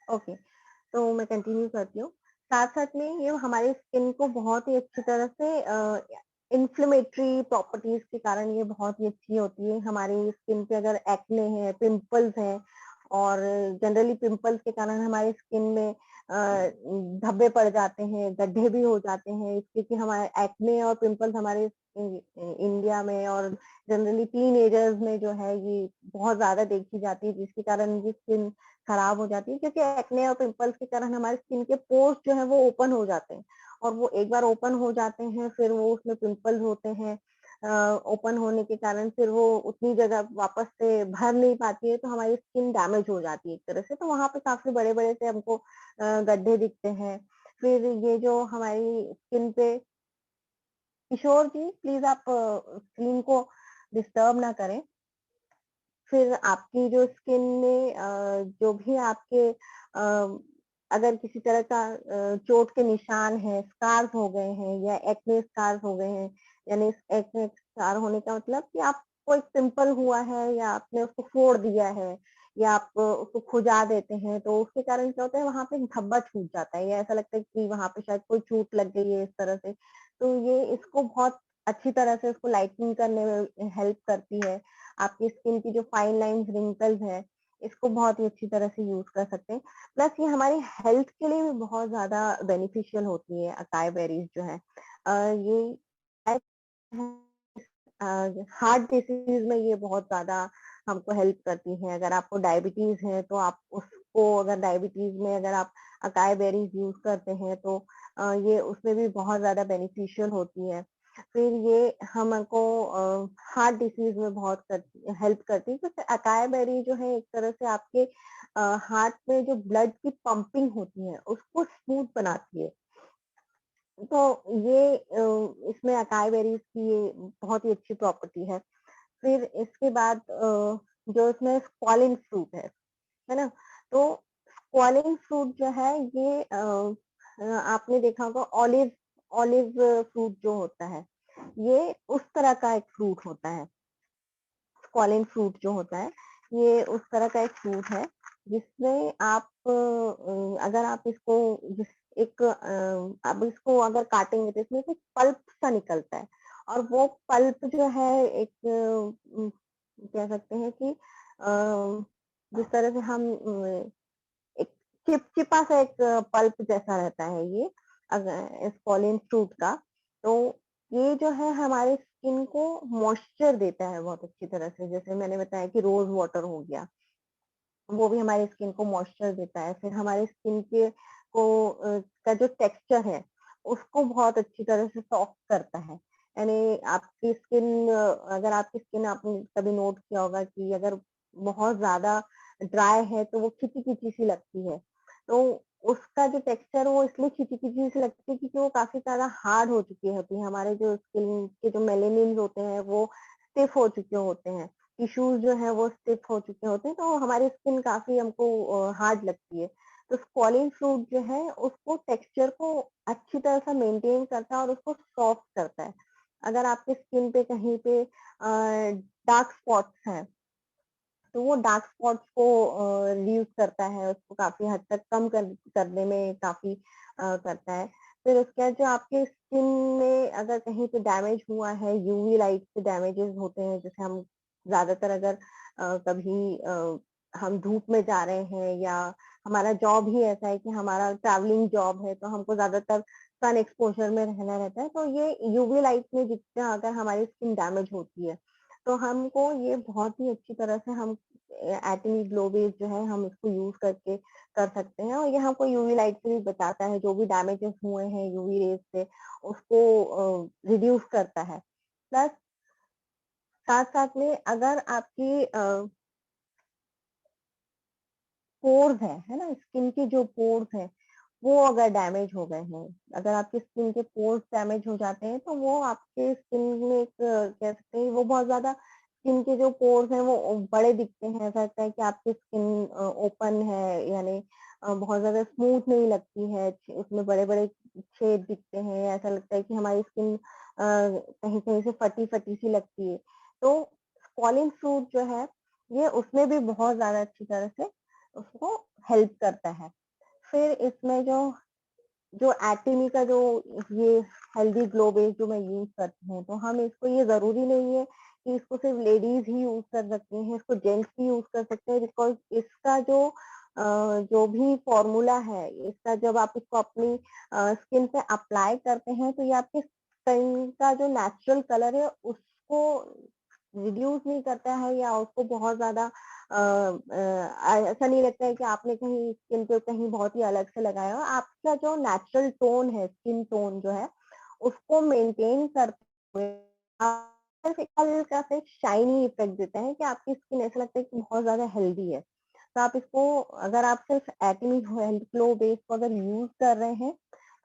ओके, तो मैं कंटिन्यू करती हूँ। साथ साथ में ये हमारे स्किन को बहुत ही अच्छी तरह से इन्फ्लेमेटरी प्रॉपर्टीज के कारण ये बहुत ही अच्छी होती है। हमारी स्किन पे अगर एक्ने है, पिंपल्स है, और जनरली पिंपल्स के कारण हमारी स्किन में धब्बे पड़ जाते हैं, गड्ढे भी हो जाते हैं, क्योंकि हमारे एक्ने और पिंपल्स हमारे इंडिया में और जनरली टीनेजर्स में जो है ये बहुत ज्यादा देखी जाती है, जिसके कारण इनकी स्किन खराब हो जाती है। क्योंकि एक्ने और पिंपल्स के कारण हमारे स्किन के पोर्स जो है वो ओपन हो जाते हैं, और वो एक बार ओपन हो जाते हैं फिर वो उसमें पिंपल्स होते हैं। ओपन होने के कारण फिर वो उतनी जगह वापस से भर नहीं पाती है, तो हमारी स्किन डैमेज हो जाती है एक तरह से। तो वहां पे काफी बड़े बड़े से हमको गड्ढे दिखते हैं। फिर ये जो हमारी स्किन पे, किशोर जी प्लीज आप स्क्रीन को डिस्टर्ब ना करें। फिर आपकी जो स्किन में जो भी आपके अगर किसी तरह का चोट के निशान है, स्कार्स हो गए हैं या एक्ने स्कार्स हो गए हैं, यानी एक्ने स्कार होने का मतलब कि आपको एक पिंपल हुआ है या आपने उसको फोड़ दिया है या आप उसको खुजा देते हैं, तो उसके कारण क्या होता है वहां पे धब्बा छूट जाता है या ऐसा लगता है कि वहां पे शायद कोई चोट लग गई है इस तरह से। तो ये इसको बहुत अच्छी तरह से उसको लाइटनिंग करने में हेल्प करती है। आपकी स्किन की जो फाइन लाइंस, रिंकल्स है, इसको बहुत ही अच्छी तरह से यूज कर सकते हैं। प्लस ये हमारी हेल्थ के लिए भी बहुत ज्यादा बेनिफिशियल होती है अकाई बेरीज जो है। ये हार्ट डिसीज में ये बहुत ज्यादा हमको हेल्प करती है। अगर आपको डायबिटीज है तो आप उसको, अगर डायबिटीज में अगर आप अकाई बेरीज यूज करते हैं तो ये उसमें भी बहुत ज्यादा बेनिफिशियल होती है। फिर ये हमको हार्ट डिसीज में बहुत हेल्प करती है, क्योंकि अकाई बेरी जो है एक तरह से आपके हार्ट में जो ब्लड की पंपिंग होती है उसको स्मूथ बनाती है। तो ये इसमें अकाई बेरीज की ये बहुत ही अच्छी प्रॉपर्टी है। फिर इसके बाद जो इसमें स्क्वालिन फ्रूट है ना? तो स्क्वालिन फ्रूट जो है ये आपने देखा होगा, ऑलिव ऑलिव फ्रूट जो होता है ये उस तरह का एक फ्रूट होता है। स्क्वालिन फ्रूट जो होता है ये उस तरह का एक फ्रूट है जिसमें आप अगर आप इसको जिस एक आप इसको अगर काटेंगे तो इसमें कुछ पल्प सा निकलता है, और वो पल्प जो है एक कह सकते हैं कि जिस तरह से हम एक चिपचिपा सा एक पल्प जैसा रहता है ये स्क्वालिन फ्रूट का। तो ये जो है हमारे स्किन को मॉइस्चर देता है बहुत अच्छी तरह से। जैसे मैंने बताया कि रोज वाटर हो गया, वो भी हमारे स्किन को मॉइस्चर देता है। फिर हमारे स्किन के का जो टेक्सचर है उसको बहुत अच्छी तरह से सॉफ्ट करता है। यानी आपकी स्किन, अगर आपकी स्किन आपने कभी नोट किया होगा कि अगर बहुत ज्यादा ड्राई है तो वो खिंची खिंची सी लगती है। तो उसका जो टेक्सचर वो इसलिए खिंची खिंची सी लगती है क्योंकि वो काफी ज्यादा हार्ड हो चुकी होती है। हमारे जो स्किन के जो मेलेनिन होते हैं वो स्टिफ हो चुके होते हैं, टिश्यूज जो है वो स्टिफ हो चुके होते हैं, तो हमारी स्किन काफी हमको हार्ड लगती है। तो स्क्वालिन फ्रूट जो है उसको टेक्सचर को अच्छी तरह से मेंटेन करता है और उसको सॉफ्ट करता है। अगर आपके स्किन पे कहीं पे डार्क स्पॉट्स हैं तो वो डार्क स्पॉट्स को रिड्यूस करता है, उसको काफी हद तक कम करने में काफी करता है। फिर उसके बाद जो आपके स्किन में अगर कहीं पे डैमेज हुआ है, यूवी लाइट से डैमेजेस होते हैं, जैसे हम ज्यादातर अगर कभी हम धूप में जा रहे हैं या हमारा जॉब ही ऐसा है कि हमारा ट्रैवलिंग जॉब है तो हमको ज्यादातर सन एक्सपोजर में रहना रहता है, तो ये यूवी लाइट में जितना अगर हमारी स्किन डैमेज होती है तो हमको ये बहुत ही अच्छी तरह से हम एटमी ग्लो बेस जो है हम इसको यूज करके कर सकते हैं, और ये हमको यूवी लाइट से भी बचाता है, जो भी डैमेजेस हुए हैं यूवी रेज से उसको रिड्यूस करता है। प्लस साथ साथ में अगर आपकी पोर्स है ना, स्किन की जो पोर्स है वो अगर डैमेज हो गए हैं, अगर आपकी स्किन के पोर्स डैमेज हो जाते हैं तो वो आपके स्किन में एक कह सकते हैं वो बहुत ज्यादा स्किन के जो पोर्स हैं वो बड़े दिखते हैं, ऐसा लगता है कि आपकी स्किन ओपन है, यानी बहुत ज्यादा स्मूथ नहीं लगती है, उसमें बड़े बड़े छेद दिखते हैं, ऐसा लगता है कि हमारी स्किन कहीं कहीं से फटी फटी सी लगती है। तो स्क्वालिन फ्रूट जो है ये उसमें भी बहुत ज्यादा अच्छी तरह से उसको हेल्प करता है। फिर इसमें जो जो एटमी का जो ये हेल्दी ग्लो बेस जो मैं यूज करती हूँ, तो हम इसको, ये जरूरी नहीं है कि इसको सिर्फ लेडीज ही यूज कर सकती हैं, इसको जेंट्स भी यूज कर सकते हैं, बिकॉज इसका जो भी फॉर्मूला है इसका, जब आप इसको अपनी स्किन पे अप्लाई करते हैं तो ये आपके स्किन का जो नेचुरल कलर है उसको रिड्यूस नहीं करता है, या उसको बहुत ज्यादा ऐसा नहीं लगता है कि आपने कहीं स्किन पे कहीं बहुत ही अलग से लगाया हो। आपका जो नेचुरल टोन है, स्किन टोन जो है उसको मेंटेन करते हुए आप सिर्फ एक हल्का से शाइनी इफेक्ट देते हैं कि आपकी स्किन ऐसा लगता है कि बहुत ज्यादा हेल्दी है। तो आप इसको, अगर आप सिर्फ एक्ने हेल्थ ग्लो बेस को अगर यूज कर रहे हैं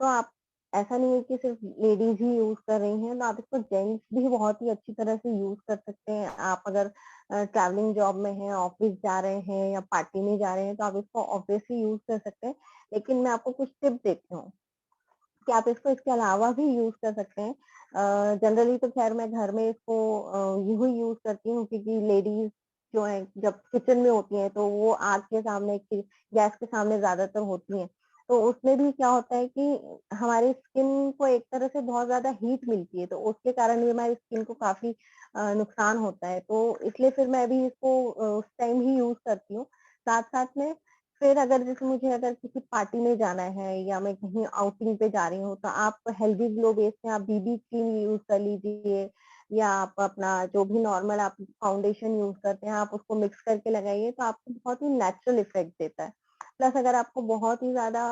तो आप, ऐसा नहीं है कि सिर्फ लेडीज ही यूज कर रही हैं, तो आप इसको जेंट्स भी बहुत ही अच्छी तरह से यूज कर सकते हैं। आप अगर ट्रैवलिंग जॉब में हैं, ऑफिस जा रहे हैं या पार्टी में जा रहे हैं तो आप इसको ऑब्वियसली यूज कर सकते हैं, लेकिन मैं आपको कुछ टिप देती हूँ कि आप इसको इसके अलावा भी यूज कर सकते हैं। जनरली तो खैर मैं घर में इसको यूं ही यूज करती हूँ, क्योंकि लेडीज जो है जब किचन में होती हैं तो वो आग के सामने, गैस के सामने ज्यादातर होती हैं, तो उसमें भी क्या होता है कि हमारी स्किन को एक तरह से बहुत ज्यादा हीट मिलती है, तो उसके कारण भी हमारी स्किन को काफी नुकसान होता है, तो इसलिए फिर मैं भी इसको उस टाइम ही यूज करती हूँ। साथ साथ में फिर अगर जैसे मुझे अगर किसी पार्टी में जाना है या मैं कहीं आउटिंग पे जा रही हूँ, तो आप हेल्दी ग्लो बेस में आप बीबी क्रीम यूज कर लीजिए, या आप अपना जो भी नॉर्मल आप फाउंडेशन यूज करते हैं आप उसको मिक्स करके लगाइए, तो आपको बहुत ही नेचुरल इफेक्ट देता है। प्लस अगर आपको बहुत ही ज्यादा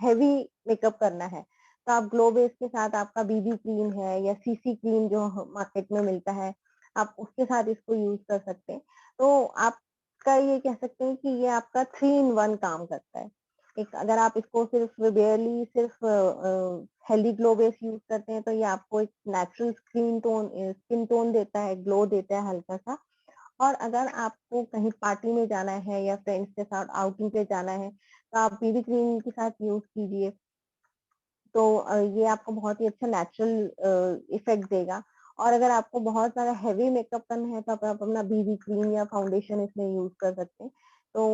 हैवी मेकअप करना है तो आप ग्लो बेस के साथ आपका बीबी क्रीम है या सीसी क्रीम जो मार्केट में मिलता है, आप उसके साथ इसको यूज कर सकते हैं। तो आप का ये कह सकते हैं कि ये आपका 3 in 1 काम करता है। एक, अगर आप इसको सिर्फ बेयरली सिर्फ हेल्दी ग्लो बेस यूज करते हैं तो ये आपको एक नेचुरल स्किन टोन देता है, ग्लो देता है हल्का सा। और अगर आपको कहीं पार्टी में जाना है या फ्रेंड्स के साथ आउटिंग पे जाना है तो आप बीबी क्रीम के साथ यूज कीजिए, तो ये आपको बहुत ही अच्छा नेचुरल इफेक्ट देगा। और अगर आपको बहुत सारा हैवी मेकअप करना है तो आप अपना बीबी क्रीम या फाउंडेशन इसमें यूज कर सकते हैं। तो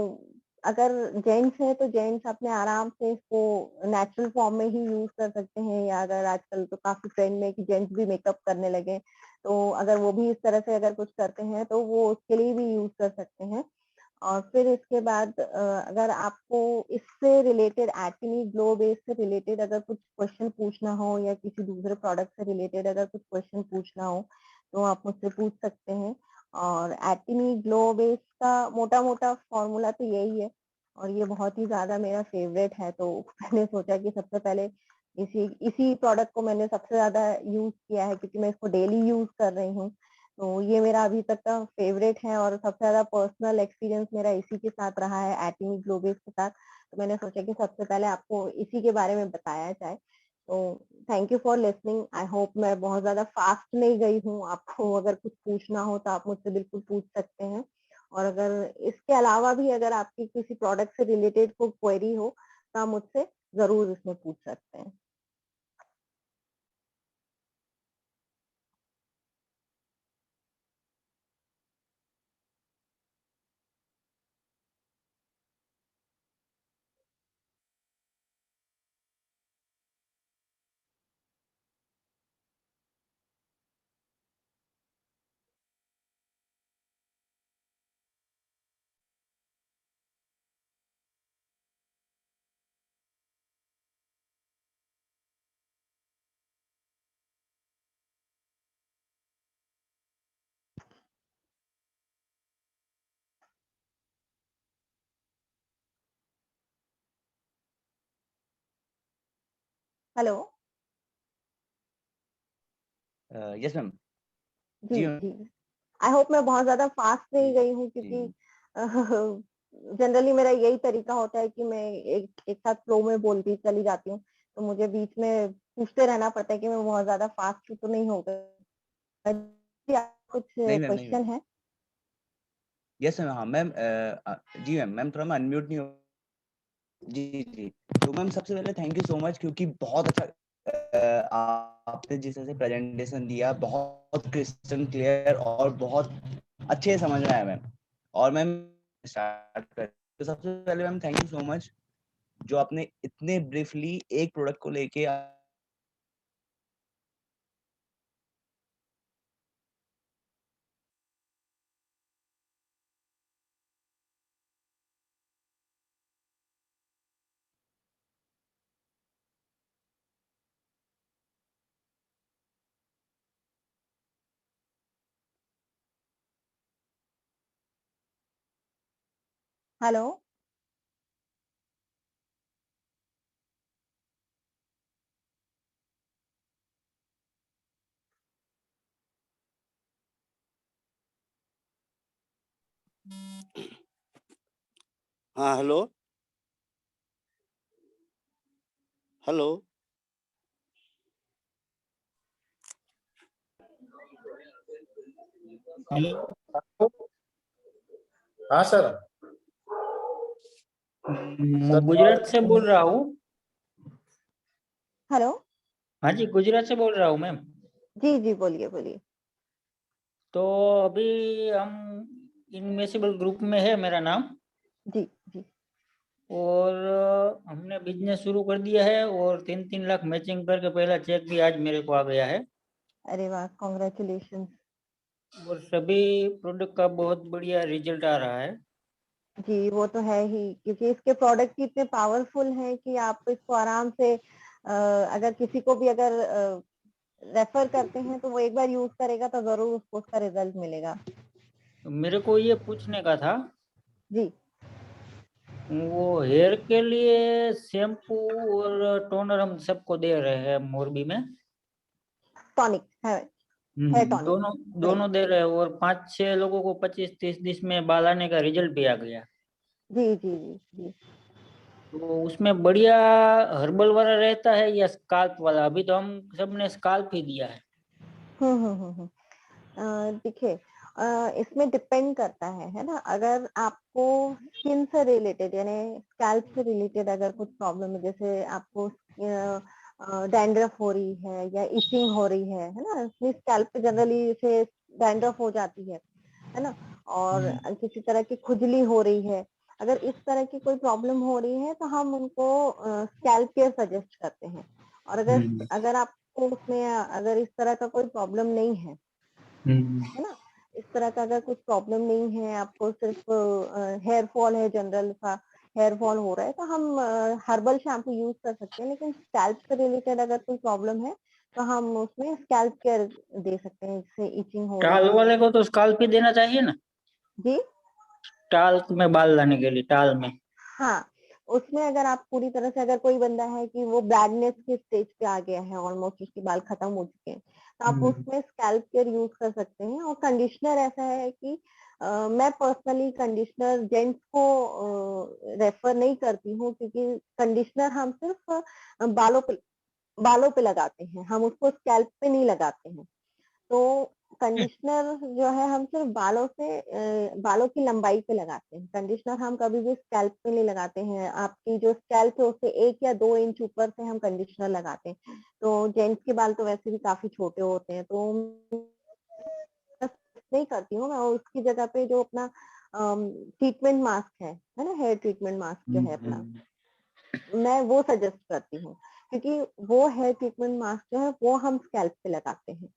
अगर जेंट्स है तो जेंट्स अपने आराम से इसको नेचुरल फॉर्म में ही यूज कर सकते हैं, या अगर आजकल तो काफी ट्रेंड में कि जेंट्स भी मेकअप करने लगे, तो अगर वो भी इस तरह से अगर कुछ करते हैं तो वो उसके लिए भी यूज कर सकते हैं। और फिर इसके बाद अगर आपको इससे रिलेटेड, एक्ने ग्लो बेस से रिलेटेड अगर कुछ क्वेश्चन पूछना हो या किसी दूसरे प्रोडक्ट से रिलेटेड अगर कुछ क्वेश्चन पूछना हो तो आप मुझसे पूछ सकते हैं। और एक्ने ग्लो बेस का मोटा मोटा फॉर्मूला तो यही है, और ये बहुत ही ज्यादा मेरा फेवरेट है, तो मैंने सोचा कि सबसे पहले इसी इसी प्रोडक्ट को मैंने सबसे ज्यादा यूज किया है, क्योंकि मैं इसको डेली यूज कर रही हूँ। तो ये मेरा अभी तक का फेवरेट है और सबसे ज्यादा पर्सनल एक्सपीरियंस मेरा इसी के साथ रहा है, एटमी ग्लोबेस के साथ। तो मैंने सोचा कि सबसे पहले आपको इसी के बारे में बताया जाए। तो thank you for listening. I hope मैं बहुत ज्यादा फास्ट नहीं गई हूँ। आपको अगर कुछ पूछना हो तो आप मुझसे बिल्कुल पूछ सकते हैं, और अगर इसके अलावा भी अगर आपकी किसी प्रोडक्ट से रिलेटेड कोई क्वेरी हो तो आप मुझसे जरूर इसमें पूछ सकते हैं। हेलो। Yes ma'am. जी जी मैम। जी। आई होप मैं बहुत ज्यादा फास्ट नहीं गई हूँ, जी क्योंकि जनरली मेरा यही तरीका होता है कि मैं एक साथ फ्लो में बोलती चली जाती हूँ, तो मुझे बीच में पूछते रहना पड़ता है कि मैं बहुत ज्यादा फास्ट तो नहीं हो गई। कुछ नहीं मैम, नहीं मैम। क्वेश्चन है? Yes ma'am. हाँ मैम। जी मैम, मैम थोड़ा मैं अनम्यूट नहीं हूँ। जी जी। तो मैम सबसे पहले थैंक यू सो मच, क्योंकि बहुत अच्छा आपने जिस तरह से प्रेजेंटेशन दिया, बहुत क्रिस्टल क्लियर और बहुत अच्छे से समझ में आया मैम। और मैम स्टार्ट कर, तो सबसे पहले ma'am thank you so much जो आपने इतने ब्रीफली एक प्रोडक्ट को लेके। हेलो। हाँ हेलो। हेलो। हेलो। हाँ सर। मैं गुजरात से बोल रहा हूँ। हेलो। हाँ जी, गुजरात से बोल रहा हूँ मैम। जी जी, बोलिए बोलिए। तो अभी हम इनवेसिबल ग्रुप में है मेरा नाम, जी जी। और हमने बिजनेस शुरू कर दिया है, और 3-3 लाख मैचिंग करके पहला चेक भी आज मेरे को आ गया है। अरे वाह, कॉन्ग्रेचुलेशन। और सभी प्रोडक्ट का बहुत बढ़िया रिजल्ट आ रहा है। जी, वो तो है ही, क्योंकि इसके प्रोडक्ट इतने पावरफुल हैं कि आप इसको आराम से अगर किसी को भी अगर रेफर करते हैं तो वो एक बार यूज करेगा तो जरूर उसको उसका रिजल्ट मिलेगा। तो मेरे को ये पूछने का था, जी। वो हेयर के लिए शैम्पू और टोनर हम सबको दे रहे हैं मोरबी में। टॉनिक है, हेयर टॉनिक। दोनों राइट। दोनों दे रहे हैं, और 5-6 लोगों को 25-30 दिन में बाल आने का रिजल्ट भी आ गया। जी जी जी जी। तो उसमें बढ़िया हर्बल वाला रहता है या स्काल्प वाला? अभी तो हम सबने स्काल्प ही दिया है। हम्म। देखिए, इसमें डिपेंड करता है ना। अगर आपको स्किन से रिलेटेड यानी स्कैल्प से रिलेटेड अगर कुछ प्रॉब्लम है, जैसे आपको डैंड्रफ हो रही है या इचिंग हो रही है ना, स्कैल्प पे जनरली से डैंड्रफ हो जाती है ना, और किसी तरह की खुजली हो रही है, अगर इस तरह की कोई प्रॉब्लम हो रही है तो हम उनको स्कैल्प केयर सजेस्ट करते हैं। और अगर अगर आपको उसमें अगर इस तरह का कोई प्रॉब्लम नहीं है ना, इस तरह का अगर कुछ प्रॉब्लम नहीं है, आपको सिर्फ हेयर फॉल है, जनरल सा हेयर फॉल हो रहा है, तो हम हर्बल शैम्पू यूज कर सकते हैं। लेकिन स्कैल्प से रिलेटेड अगर कोई प्रॉब्लम है तो हम उसमें स्कैल्प केयर दे सकते हैं, जैसे इचिंग हो टाल रही वाले है। को तो स्काल्प ही देना चाहिए ना, जी टाल में बाल लाने के लिए, टाल में। हाँ, उसमें अगर आप पूरी तरह से, अगर कोई बंदा है कि वो ब्लैकनेस के स्टेज पे आ गया है, ऑलमोस्ट उसके बाल खत्म हो चुके हैं, तो आप उसमें स्कैल्प केयर यूज कर सकते हैं। और कंडीशनर ऐसा है कि मैं पर्सनली कंडीशनर जेंट्स को रेफर नहीं करती हूँ, क्योंकि कंडीशनर हम सिर्फ बालों पे लगाते हैं, हम उसको स्कैल्प पे नहीं लगाते हैं। तो कंडीशनर जो है हम सिर्फ बालों की लंबाई पे लगाते हैं। कंडीशनर हम कभी भी स्कैल्प पे नहीं लगाते हैं। आपकी जो स्कैल्प है उससे 1 या 2 इंच ऊपर से हम कंडीशनर लगाते हैं। तो जेंट्स के बाल तो वैसे भी काफी छोटे होते हैं, तो नहीं करती हूँ मैं। उसकी जगह पे जो अपना ट्रीटमेंट मास्क है ना, हेयर ट्रीटमेंट मास्क जो है अपना, मैं वो सजेस्ट करती हूँ, क्योंकि वो हेयर ट्रीटमेंट मास्क जो है वो हम स्कैल्प पे लगाते हैं।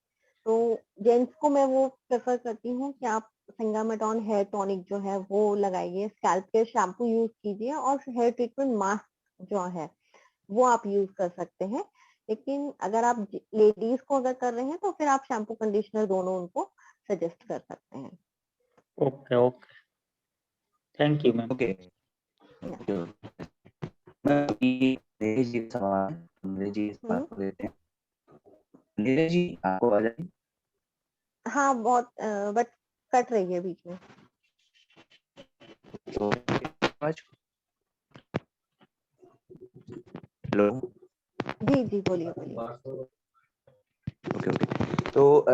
तो जेंट्स को मैं वो प्रेफर करती हूँ कि आप सिंगामेटॉन हेयर टॉनिक जो है वो लगाइए, स्कैल्प के शैम्पू यूज कीजिए, और हेयर ट्रीटमेंट मास्क जो है वो आप यूज कर सकते हैं। लेकिन अगर आप लेडीज को अगर कर रहे हैं तो फिर आप शैम्पू कंडीशनर दोनों उनको सजेस्ट कर सकते हैं। Okay okay, thank you ma'am. Okay. Yeah. सवाल है नीरज जी इस बात को लेते हैं। नीरज जी आपको आवाज आ रही? हाँ बहुत बट कट रही है बीच में। तो आवाज हेलो जी जी बोलिए बोलिए। ओके ओके तो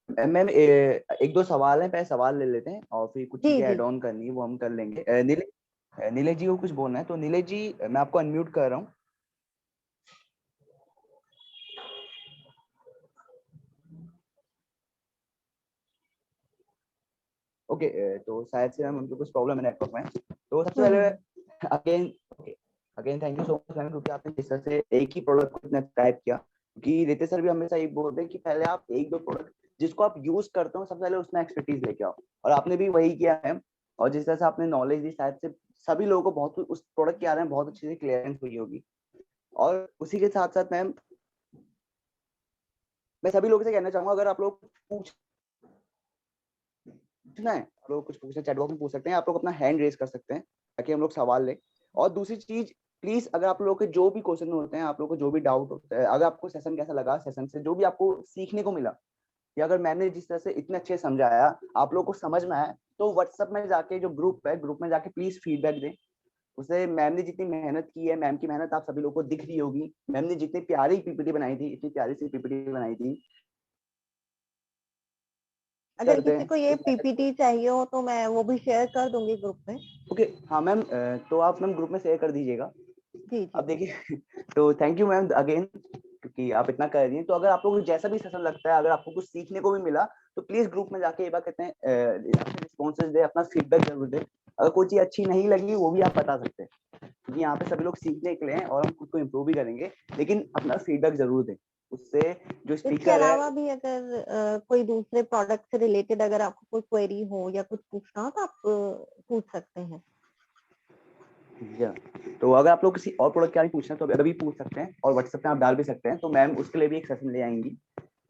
मैम एक दो सवाल हैं, पहले सवाल ले लेते हैं और फिर कुछ जी चीजें जी ऐड ऑन करनी है वो हम कर लेंगे। नीलेश जी को कुछ बोलना है तो नीलेश जी मैं आपको अनम्यूट कर रहा हूँ। ओके तो शायद से मैम उनको कुछ प्रॉब्लम है नेटवर्क में। तो सबसे पहले again again thank you so much ma'am, क्योंकि आपने जिस तरह से एक ही प्रोडक्ट को इतना टाइप किया। क्योंकि रितेश सर भी हमेशा ये बोलते हैं कि पहले आप एक दो प्रोडक्ट जिसको आप यूज करते हो सबसे पहले उसमें एक्सपर्टीज लेके आओ, और आपने भी वही किया है। और जिस तरह से आपने नॉलेज दी शायद से सभी लोगों को बहुत उस प्रोडक्ट के बारे में बहुत अच्छे से क्लियरेंस हुई होगी। और उसी के साथ साथ मैम मैं सभी लोगों से कहना चाहूंगा, अगर आप लोग पूछना है, आप लोग कुछ पूछना चैट बॉक्स में पूछ सकते हैं, आप लोग अपना हैंड रेज कर सकते हैं ताकि हम लोग सवाल लें। और दूसरी चीज प्लीज, अगर आप लोगों के जो भी क्वेश्चन होते हैं, आप लोगों को जो भी डाउट होता है, अगर आपको सेशन कैसा लगा, सेशन से जो भी आपको सीखने को मिला, या अगर मैंने जिस तरह से इतने अच्छे समझाया आप लोगों को समझ में आया, तो व्हाट्सएप में जाके जो ग्रुप है, ग्रुप में जाके प्लीज फीडबैक दें। उसे मैम ने जितनी मेहनत की है, मैम की मेहनत आप सभी लोगों को दिख रही होगी। मैम ने जितनी प्यारी पीपीटी बनाई थी, इतनी प्यारी सी पीपीटी बनाई थी। अगर करते किसी हैं को ये पीपीटी चाहिए हो तो मैं वो भी शेयर कर दूंगी ग्रुप में। ओके हाँ मैम, तो आप मैम ग्रुप में शेयर कर दीजिएगा। जी जी अब देखिए तो थैंक यू मैम अगेन, क्योंकि आप इतना कर रही हैं। तो अगर आप लोगों को जैसा भी सेशन लगता है, अगर आपको कुछ सीखने को भी मिला, तो प्लीज ग्रुप में जाके एक बार कहते हैं रिस्पॉन्सेज दे, अपना फीडबैक जरूर दे। अगर कोई चीज अच्छी नहीं लगी वो भी आप बता सकते हैं, क्योंकि यहाँ पे सभी लोग सीखने के लिए हैं और हम खुद को इम्प्रूव भी करेंगे, लेकिन अपना फीडबैक जरूर दें। उससे जो इसके स्पीकर है अलावा भी अगर कोई दूसरे प्रोडक्ट से रिलेटेड अगर आपको कोई क्वेरी हो या कुछ पूछना हो तो आप पूछ सकते हैं। या तो अगर आप लोग किसी और प्रोडक्ट के बारे में पूछना है तो अभी पूछ सकते हैं, और व्हाट्सएप पे आप डाल भी सकते हैं। तो मैम उसके लिए भी एक सेशन ले आएंगी,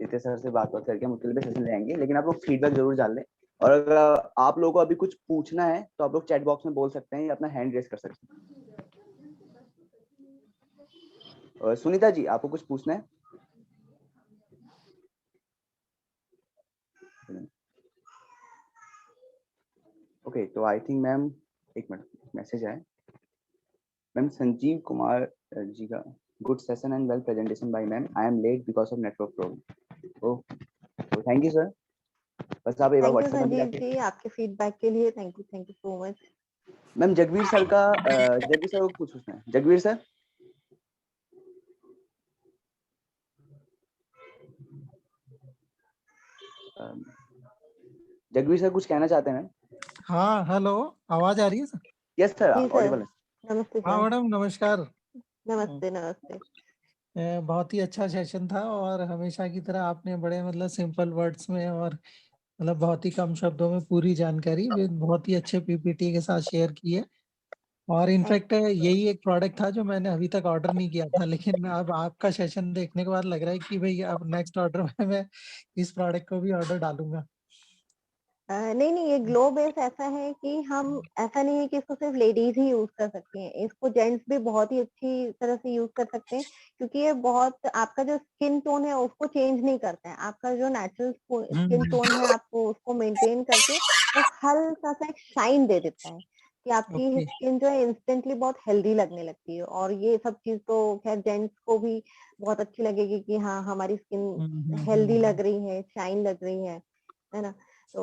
रितेश सर से बात करके हम उसके लिए भी सेशन ले आएंगे। लेकिन आप लोग फीडबैक जरूर डाल दें, और अगर आप लोगों को अभी कुछ पूछना है तो आप लोग चैट बॉक्स में बोल सकते हैं या अपना हैंड रेज कर सकते हैं। सुनीता जी आपको कुछ पूछना है? ओके तो आई थिंक मैम, एक मिनट, मैसेज आया मैम संजीव कुमार जी का, good session and well presentation by ma'am, I am late because of network problem. Oh thank you sir. बस आप एक बार थैंक यू व्हाट्सएप में भी संजीव जाके जी आपके फीडबैक के लिए। Thank you so much. Ma'am Jagveer sir का जगवीर सर को कुछ पूछना है। जगवीर सर जगवीर सर कुछ कहना चाहते हैं मैम? हाँ हेलो, आवाज आ रही है सर? यस सर, जी आप सर, ऑडिबल है। नमस्ते हाँ सर। मैडम नमस्कार। नमस्ते नमस्ते। बहुत ही अच्छा सेशन था, और हमेशा की तरह आपने बड़े मतलब सिंपल वर्ड्स में और मतलब बहुत ही कम शब्दों में पूरी जानकारी बहुत ही अच्छे पीपीटी के साथ शेयर की है। और इनफैक्ट यही एक प्रोडक्ट था जो मैंने अभी तक ऑर्डर नहीं किया था, लेकिन अब आपका सेशन देखने के बाद लग रहा है कि भाई अब नेक्स्ट ऑर्डर में मैं इस प्रोडक्ट को भी ऑर्डर डालूंगा। नहीं नहीं, ये ग्लो बेस ऐसा है कि हम ऐसा नहीं है कि इसको सिर्फ लेडीज ही यूज कर सकती हैं, इसको जेंट्स भी बहुत ही अच्छी तरह से यूज कर सकते हैं, क्योंकि ये बहुत आपका जो स्किन टोन है उसको चेंज नहीं करता है। आपका जो नेचुरल स्किन टोन है आपको उसको मेंटेन करके बस हल्का सा एक शाइन दे देता है कि आपकी ओके। स्किन जो है इंस्टेंटली बहुत हेल्दी लगने लगती है। और ये सब चीज तो खैर जेंट्स को भी बहुत अच्छी लगेगी कि हाँ हमारी स्किन हेल्दी लग रही है, शाइन लग रही है ना। तो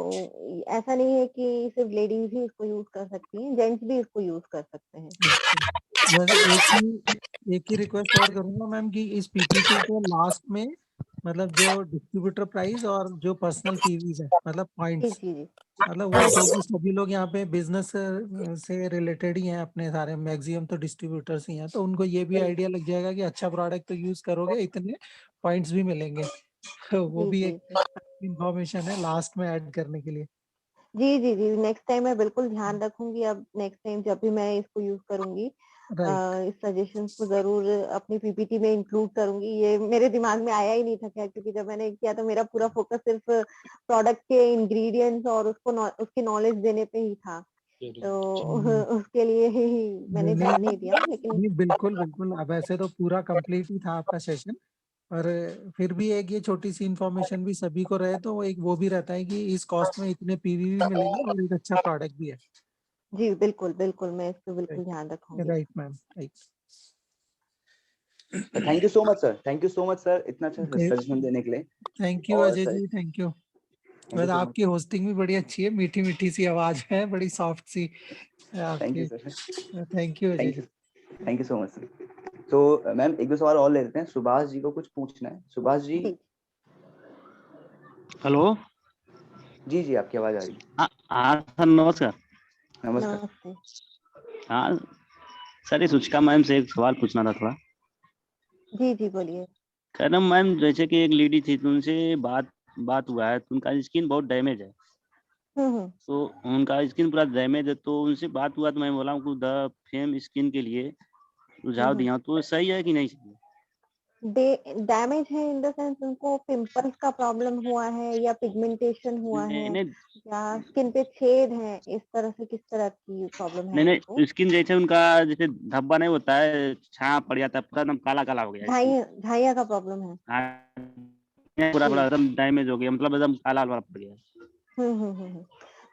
ऐसा नहीं है कि सिर्फ लेडीज ही इसको यूज कर सकती हैं, जेंट्स भी इसको यूज कर सकते हैं। बस एक ही रिक्वेस्ट और करूंगा मैम कि इस पीपीटी के लास्ट में मतलब जो डिस्ट्रीब्यूटर प्राइस और जो पर्सनल पीवीज है मतलब जी पॉइंट्स, जी जी मतलब वो, क्योंकि सभी लोग यहाँ पे बिजनेस से रिलेटेड ही हैं, अपने सारे मैक्सिमम तो डिस्ट्रीब्यूटर्स ही हैं, तो उनको ये भी आइडिया लग जाएगा कि अच्छा प्रोडक्ट तो यूज करोगे इतने पॉइंट्स भी मिलेंगे। तो वो जी भी जी एक जी इंफॉर्मेशन है लास्ट में ऐड करने के लिए। जी जी जी नेक्स्ट टाइम मैं बिल्कुल ध्यान रखूंगी। अब नेक्स्ट टाइम जब भी मैं इसको यूज करूंगी राइट। इस सजेशंस को जरूर अपनी पीपीटी में इंक्लूड करूंगी। ये मेरे दिमाग में आया ही नहीं था खैर, क्योंकि जब मैंने किया तो मेरा पूरा फोकस सिर्फ प्रोडक्ट के इंग्रेडिएंट्स और उसको उसकी नॉलेज देने पे ही था। तो उसके लिए ही मैंने ध्यान नहीं दिया, लेकिन नहीं, बिल्कुल बिल्कुल। अब ऐसे तो पूरा कंप्लीट ही था आपका सेशन, पर फिर भी एक ये छोटी सी इंफॉर्मेशन भी सभी को रहे तो एक वो भी रहता है कि इस कॉस्ट में इतने पीवी भी मिलेंगे और एक अच्छा प्रोडक्ट भी है। जी बिल्कुल बिल्कुल, मैं इसको बिल्कुल ध्यान रखूंगी। Right ma'am, right. Thank you so much sir, thank you so much sir, इतना अच्छा Okay. सजेशन देने के लिए। थैंक यू और Ajay sir ji, thank you. Thank you बस सो मच, आपकी होस्टिंग भी बड़ी अच्छी है, मीठी मीठी सी आवाज है, बड़ी सॉफ्ट सी है थैंक यू आपकी। Sir, thank you Ajay thank you, जी। Thank you so much sir. तो मैम एक दो सवाल और ले लेते हैं, सुभाष जी को कुछ पूछना है। सुभाष जी, जी हेलो। जी जी आपकी आवाज आ रही है। हाँ सर, नमस्कार। नमस्कार। नमस्ते। हाँ सर, इस रुचिका मैम से एक सवाल पूछना था थोड़ा। जी जी बोलिए। कह रहा हूँ मैम, जैसे कि एक लेडी थी तो उनसे बात हुआ है तो उनका स्किन बहुत डैमेज है, तो उनका स्किन पूरा डैमेज है, तो उनसे बात हुआ तो मैं बोला हूँ द फेम स्किन के लिए सुझाव दिया हूँ, तो सही है कि नहीं सही है? डैमेज है इन द सेंस उनको पिंपल्स का प्रॉब्लम हुआ है या पिगमेंटेशन हुआ नहीं है नहीं या स्किन पे छेद है, इस तरह से किस तरह की प्रॉब्लम है नहीं उनको? नहीं, स्किन जैसे उनका जैसे धब्बा नहीं होता है, छाँव पड़ जाता है, पूरा एकदम काला काला हो गया स्किन। झाइया का प्रॉब्लम है। हाँ, पूरा पूरा जी। एकदम डैमेज हो गया, मतलब एकदम काला वाला पड़ गया। हम्म।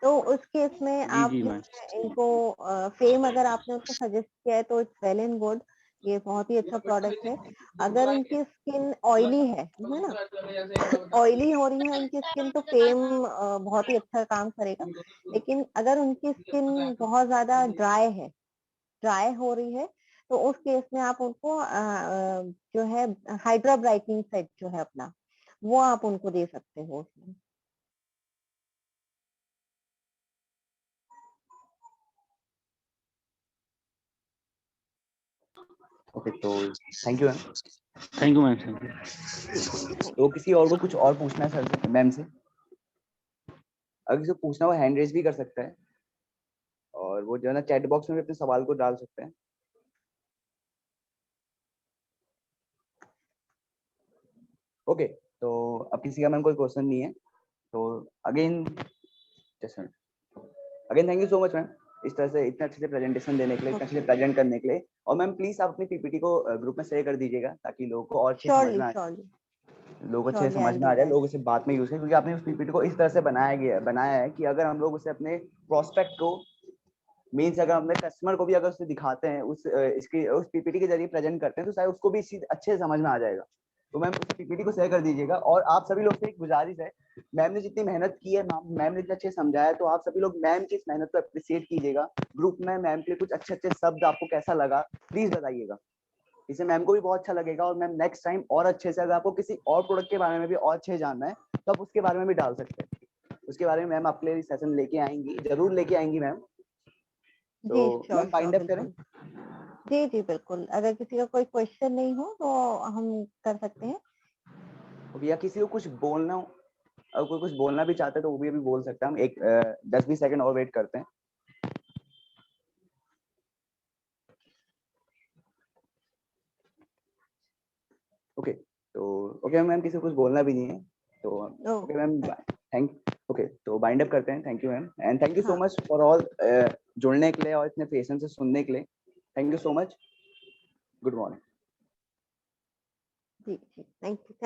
तो उस केस में जी आप जी जो मैम। है इनको फेम अगर आपने उनको सजेस्ट किया है तो इट्स वेल एंड गुड, ये बहुत ही अच्छा प्रोडक्ट है। अगर उनकी स्किन ऑयली है ना, ऑयली हो रही है उनकी स्किन, तो फेम बहुत ही अच्छा काम करेगा। लेकिन अगर उनकी स्किन बहुत ज्यादा ड्राई हो रही है, तो उस केस में आप उनको जो है हाइड्रा ब्राइटनिंग सेट जो है अपना, वो आप उनको दे सकते हो उसमें। ओके, तो thank you ma'am. Thank you ma'am, thank you. जी थैंक तो किसी और को कुछ और पूछना है सर से, मैम से? अगर किसी को पूछना हो हैंड रेज भी कर सकता है, और वो जो है ना चैट बॉक्स में भी अपने सवाल को डाल सकते हैं। ओके, तो अब किसी का मैम कोई क्वेश्चन नहीं है, तो again thank you so much ma'am, इस तरह से इतने अच्छे से प्रेजेंटेशन देने के लिए, इतने अच्छे से प्रेजेंट करने के लिए। और मैम प्लीज आप अपनी पीपीटी को ग्रुप में शेयर कर दीजिएगा, ताकि लोगों को और अच्छे समझ में आए, लोगों को अच्छे समझ में आ जाए, लोग उसे बात में यूज करें। क्योंकि आपने उस पीपीटी को इस तरह से बनाया है कि अगर हम लोग उसे अपने प्रोस्पेक्ट को, मीन्स अगर अपने कस्टमर को भी अगर उसे दिखाते हैं, उस पीपीटी के जरिए प्रेजेंट करते हैं, तो शायद उसको भी इस चीज अच्छे से समझ में आ जाएगा। तो मैम उस पीपीटी को शेयर कर दीजिएगा। और आप सभी लोग से एक गुजारिश है, मैम ने जितनी मेहनत की है, मैम ने इतने अच्छे समझाया है, तो आप सभी लोग मैम की इस मेहनत को अप्रिशिएट कीजिएगा। ग्रुप में मैम के कुछ अच्छे अच्छे शब्द आपको कैसा लगा प्लीज बताइएगा, इससे मैम को भी बहुत अच्छा लगेगा। और मैम नेक्स्ट टाइम और अच्छे से, अगर आपको किसी और प्रोडक्ट के बारे में भी और अच्छे जानना है, तो आप उसके बारे में भी डाल सकते हैं। उसके बारे में मैम आपके लिए सेशन लेके आएंगी, जरूर लेके आएंगी मैम। तो मैम बाइंड अप करें। जी जी बिल्कुल, अगर किसी का कोई क्वेश्चन नहीं हो तो हम कर सकते हैं। या किसी को कुछ बोलना हो, अगर कोई कुछ बोलना भी चाहता है तो वो भी अभी बोल सकता है। हम एक 10-20 सेकंड और वेट करते हैं। ओके, तो ओके मैम, किसी को कुछ बोलना भी नहीं है, तो ओके मैम, ओके, तो बाइंड अप करते हैं। Thank you ma'am, and thank you so much for all जुड़ने के लिए और इतने पेशेंस से सुनने के लिए। Thank you so much. Good morning. जी जी थैंक यू।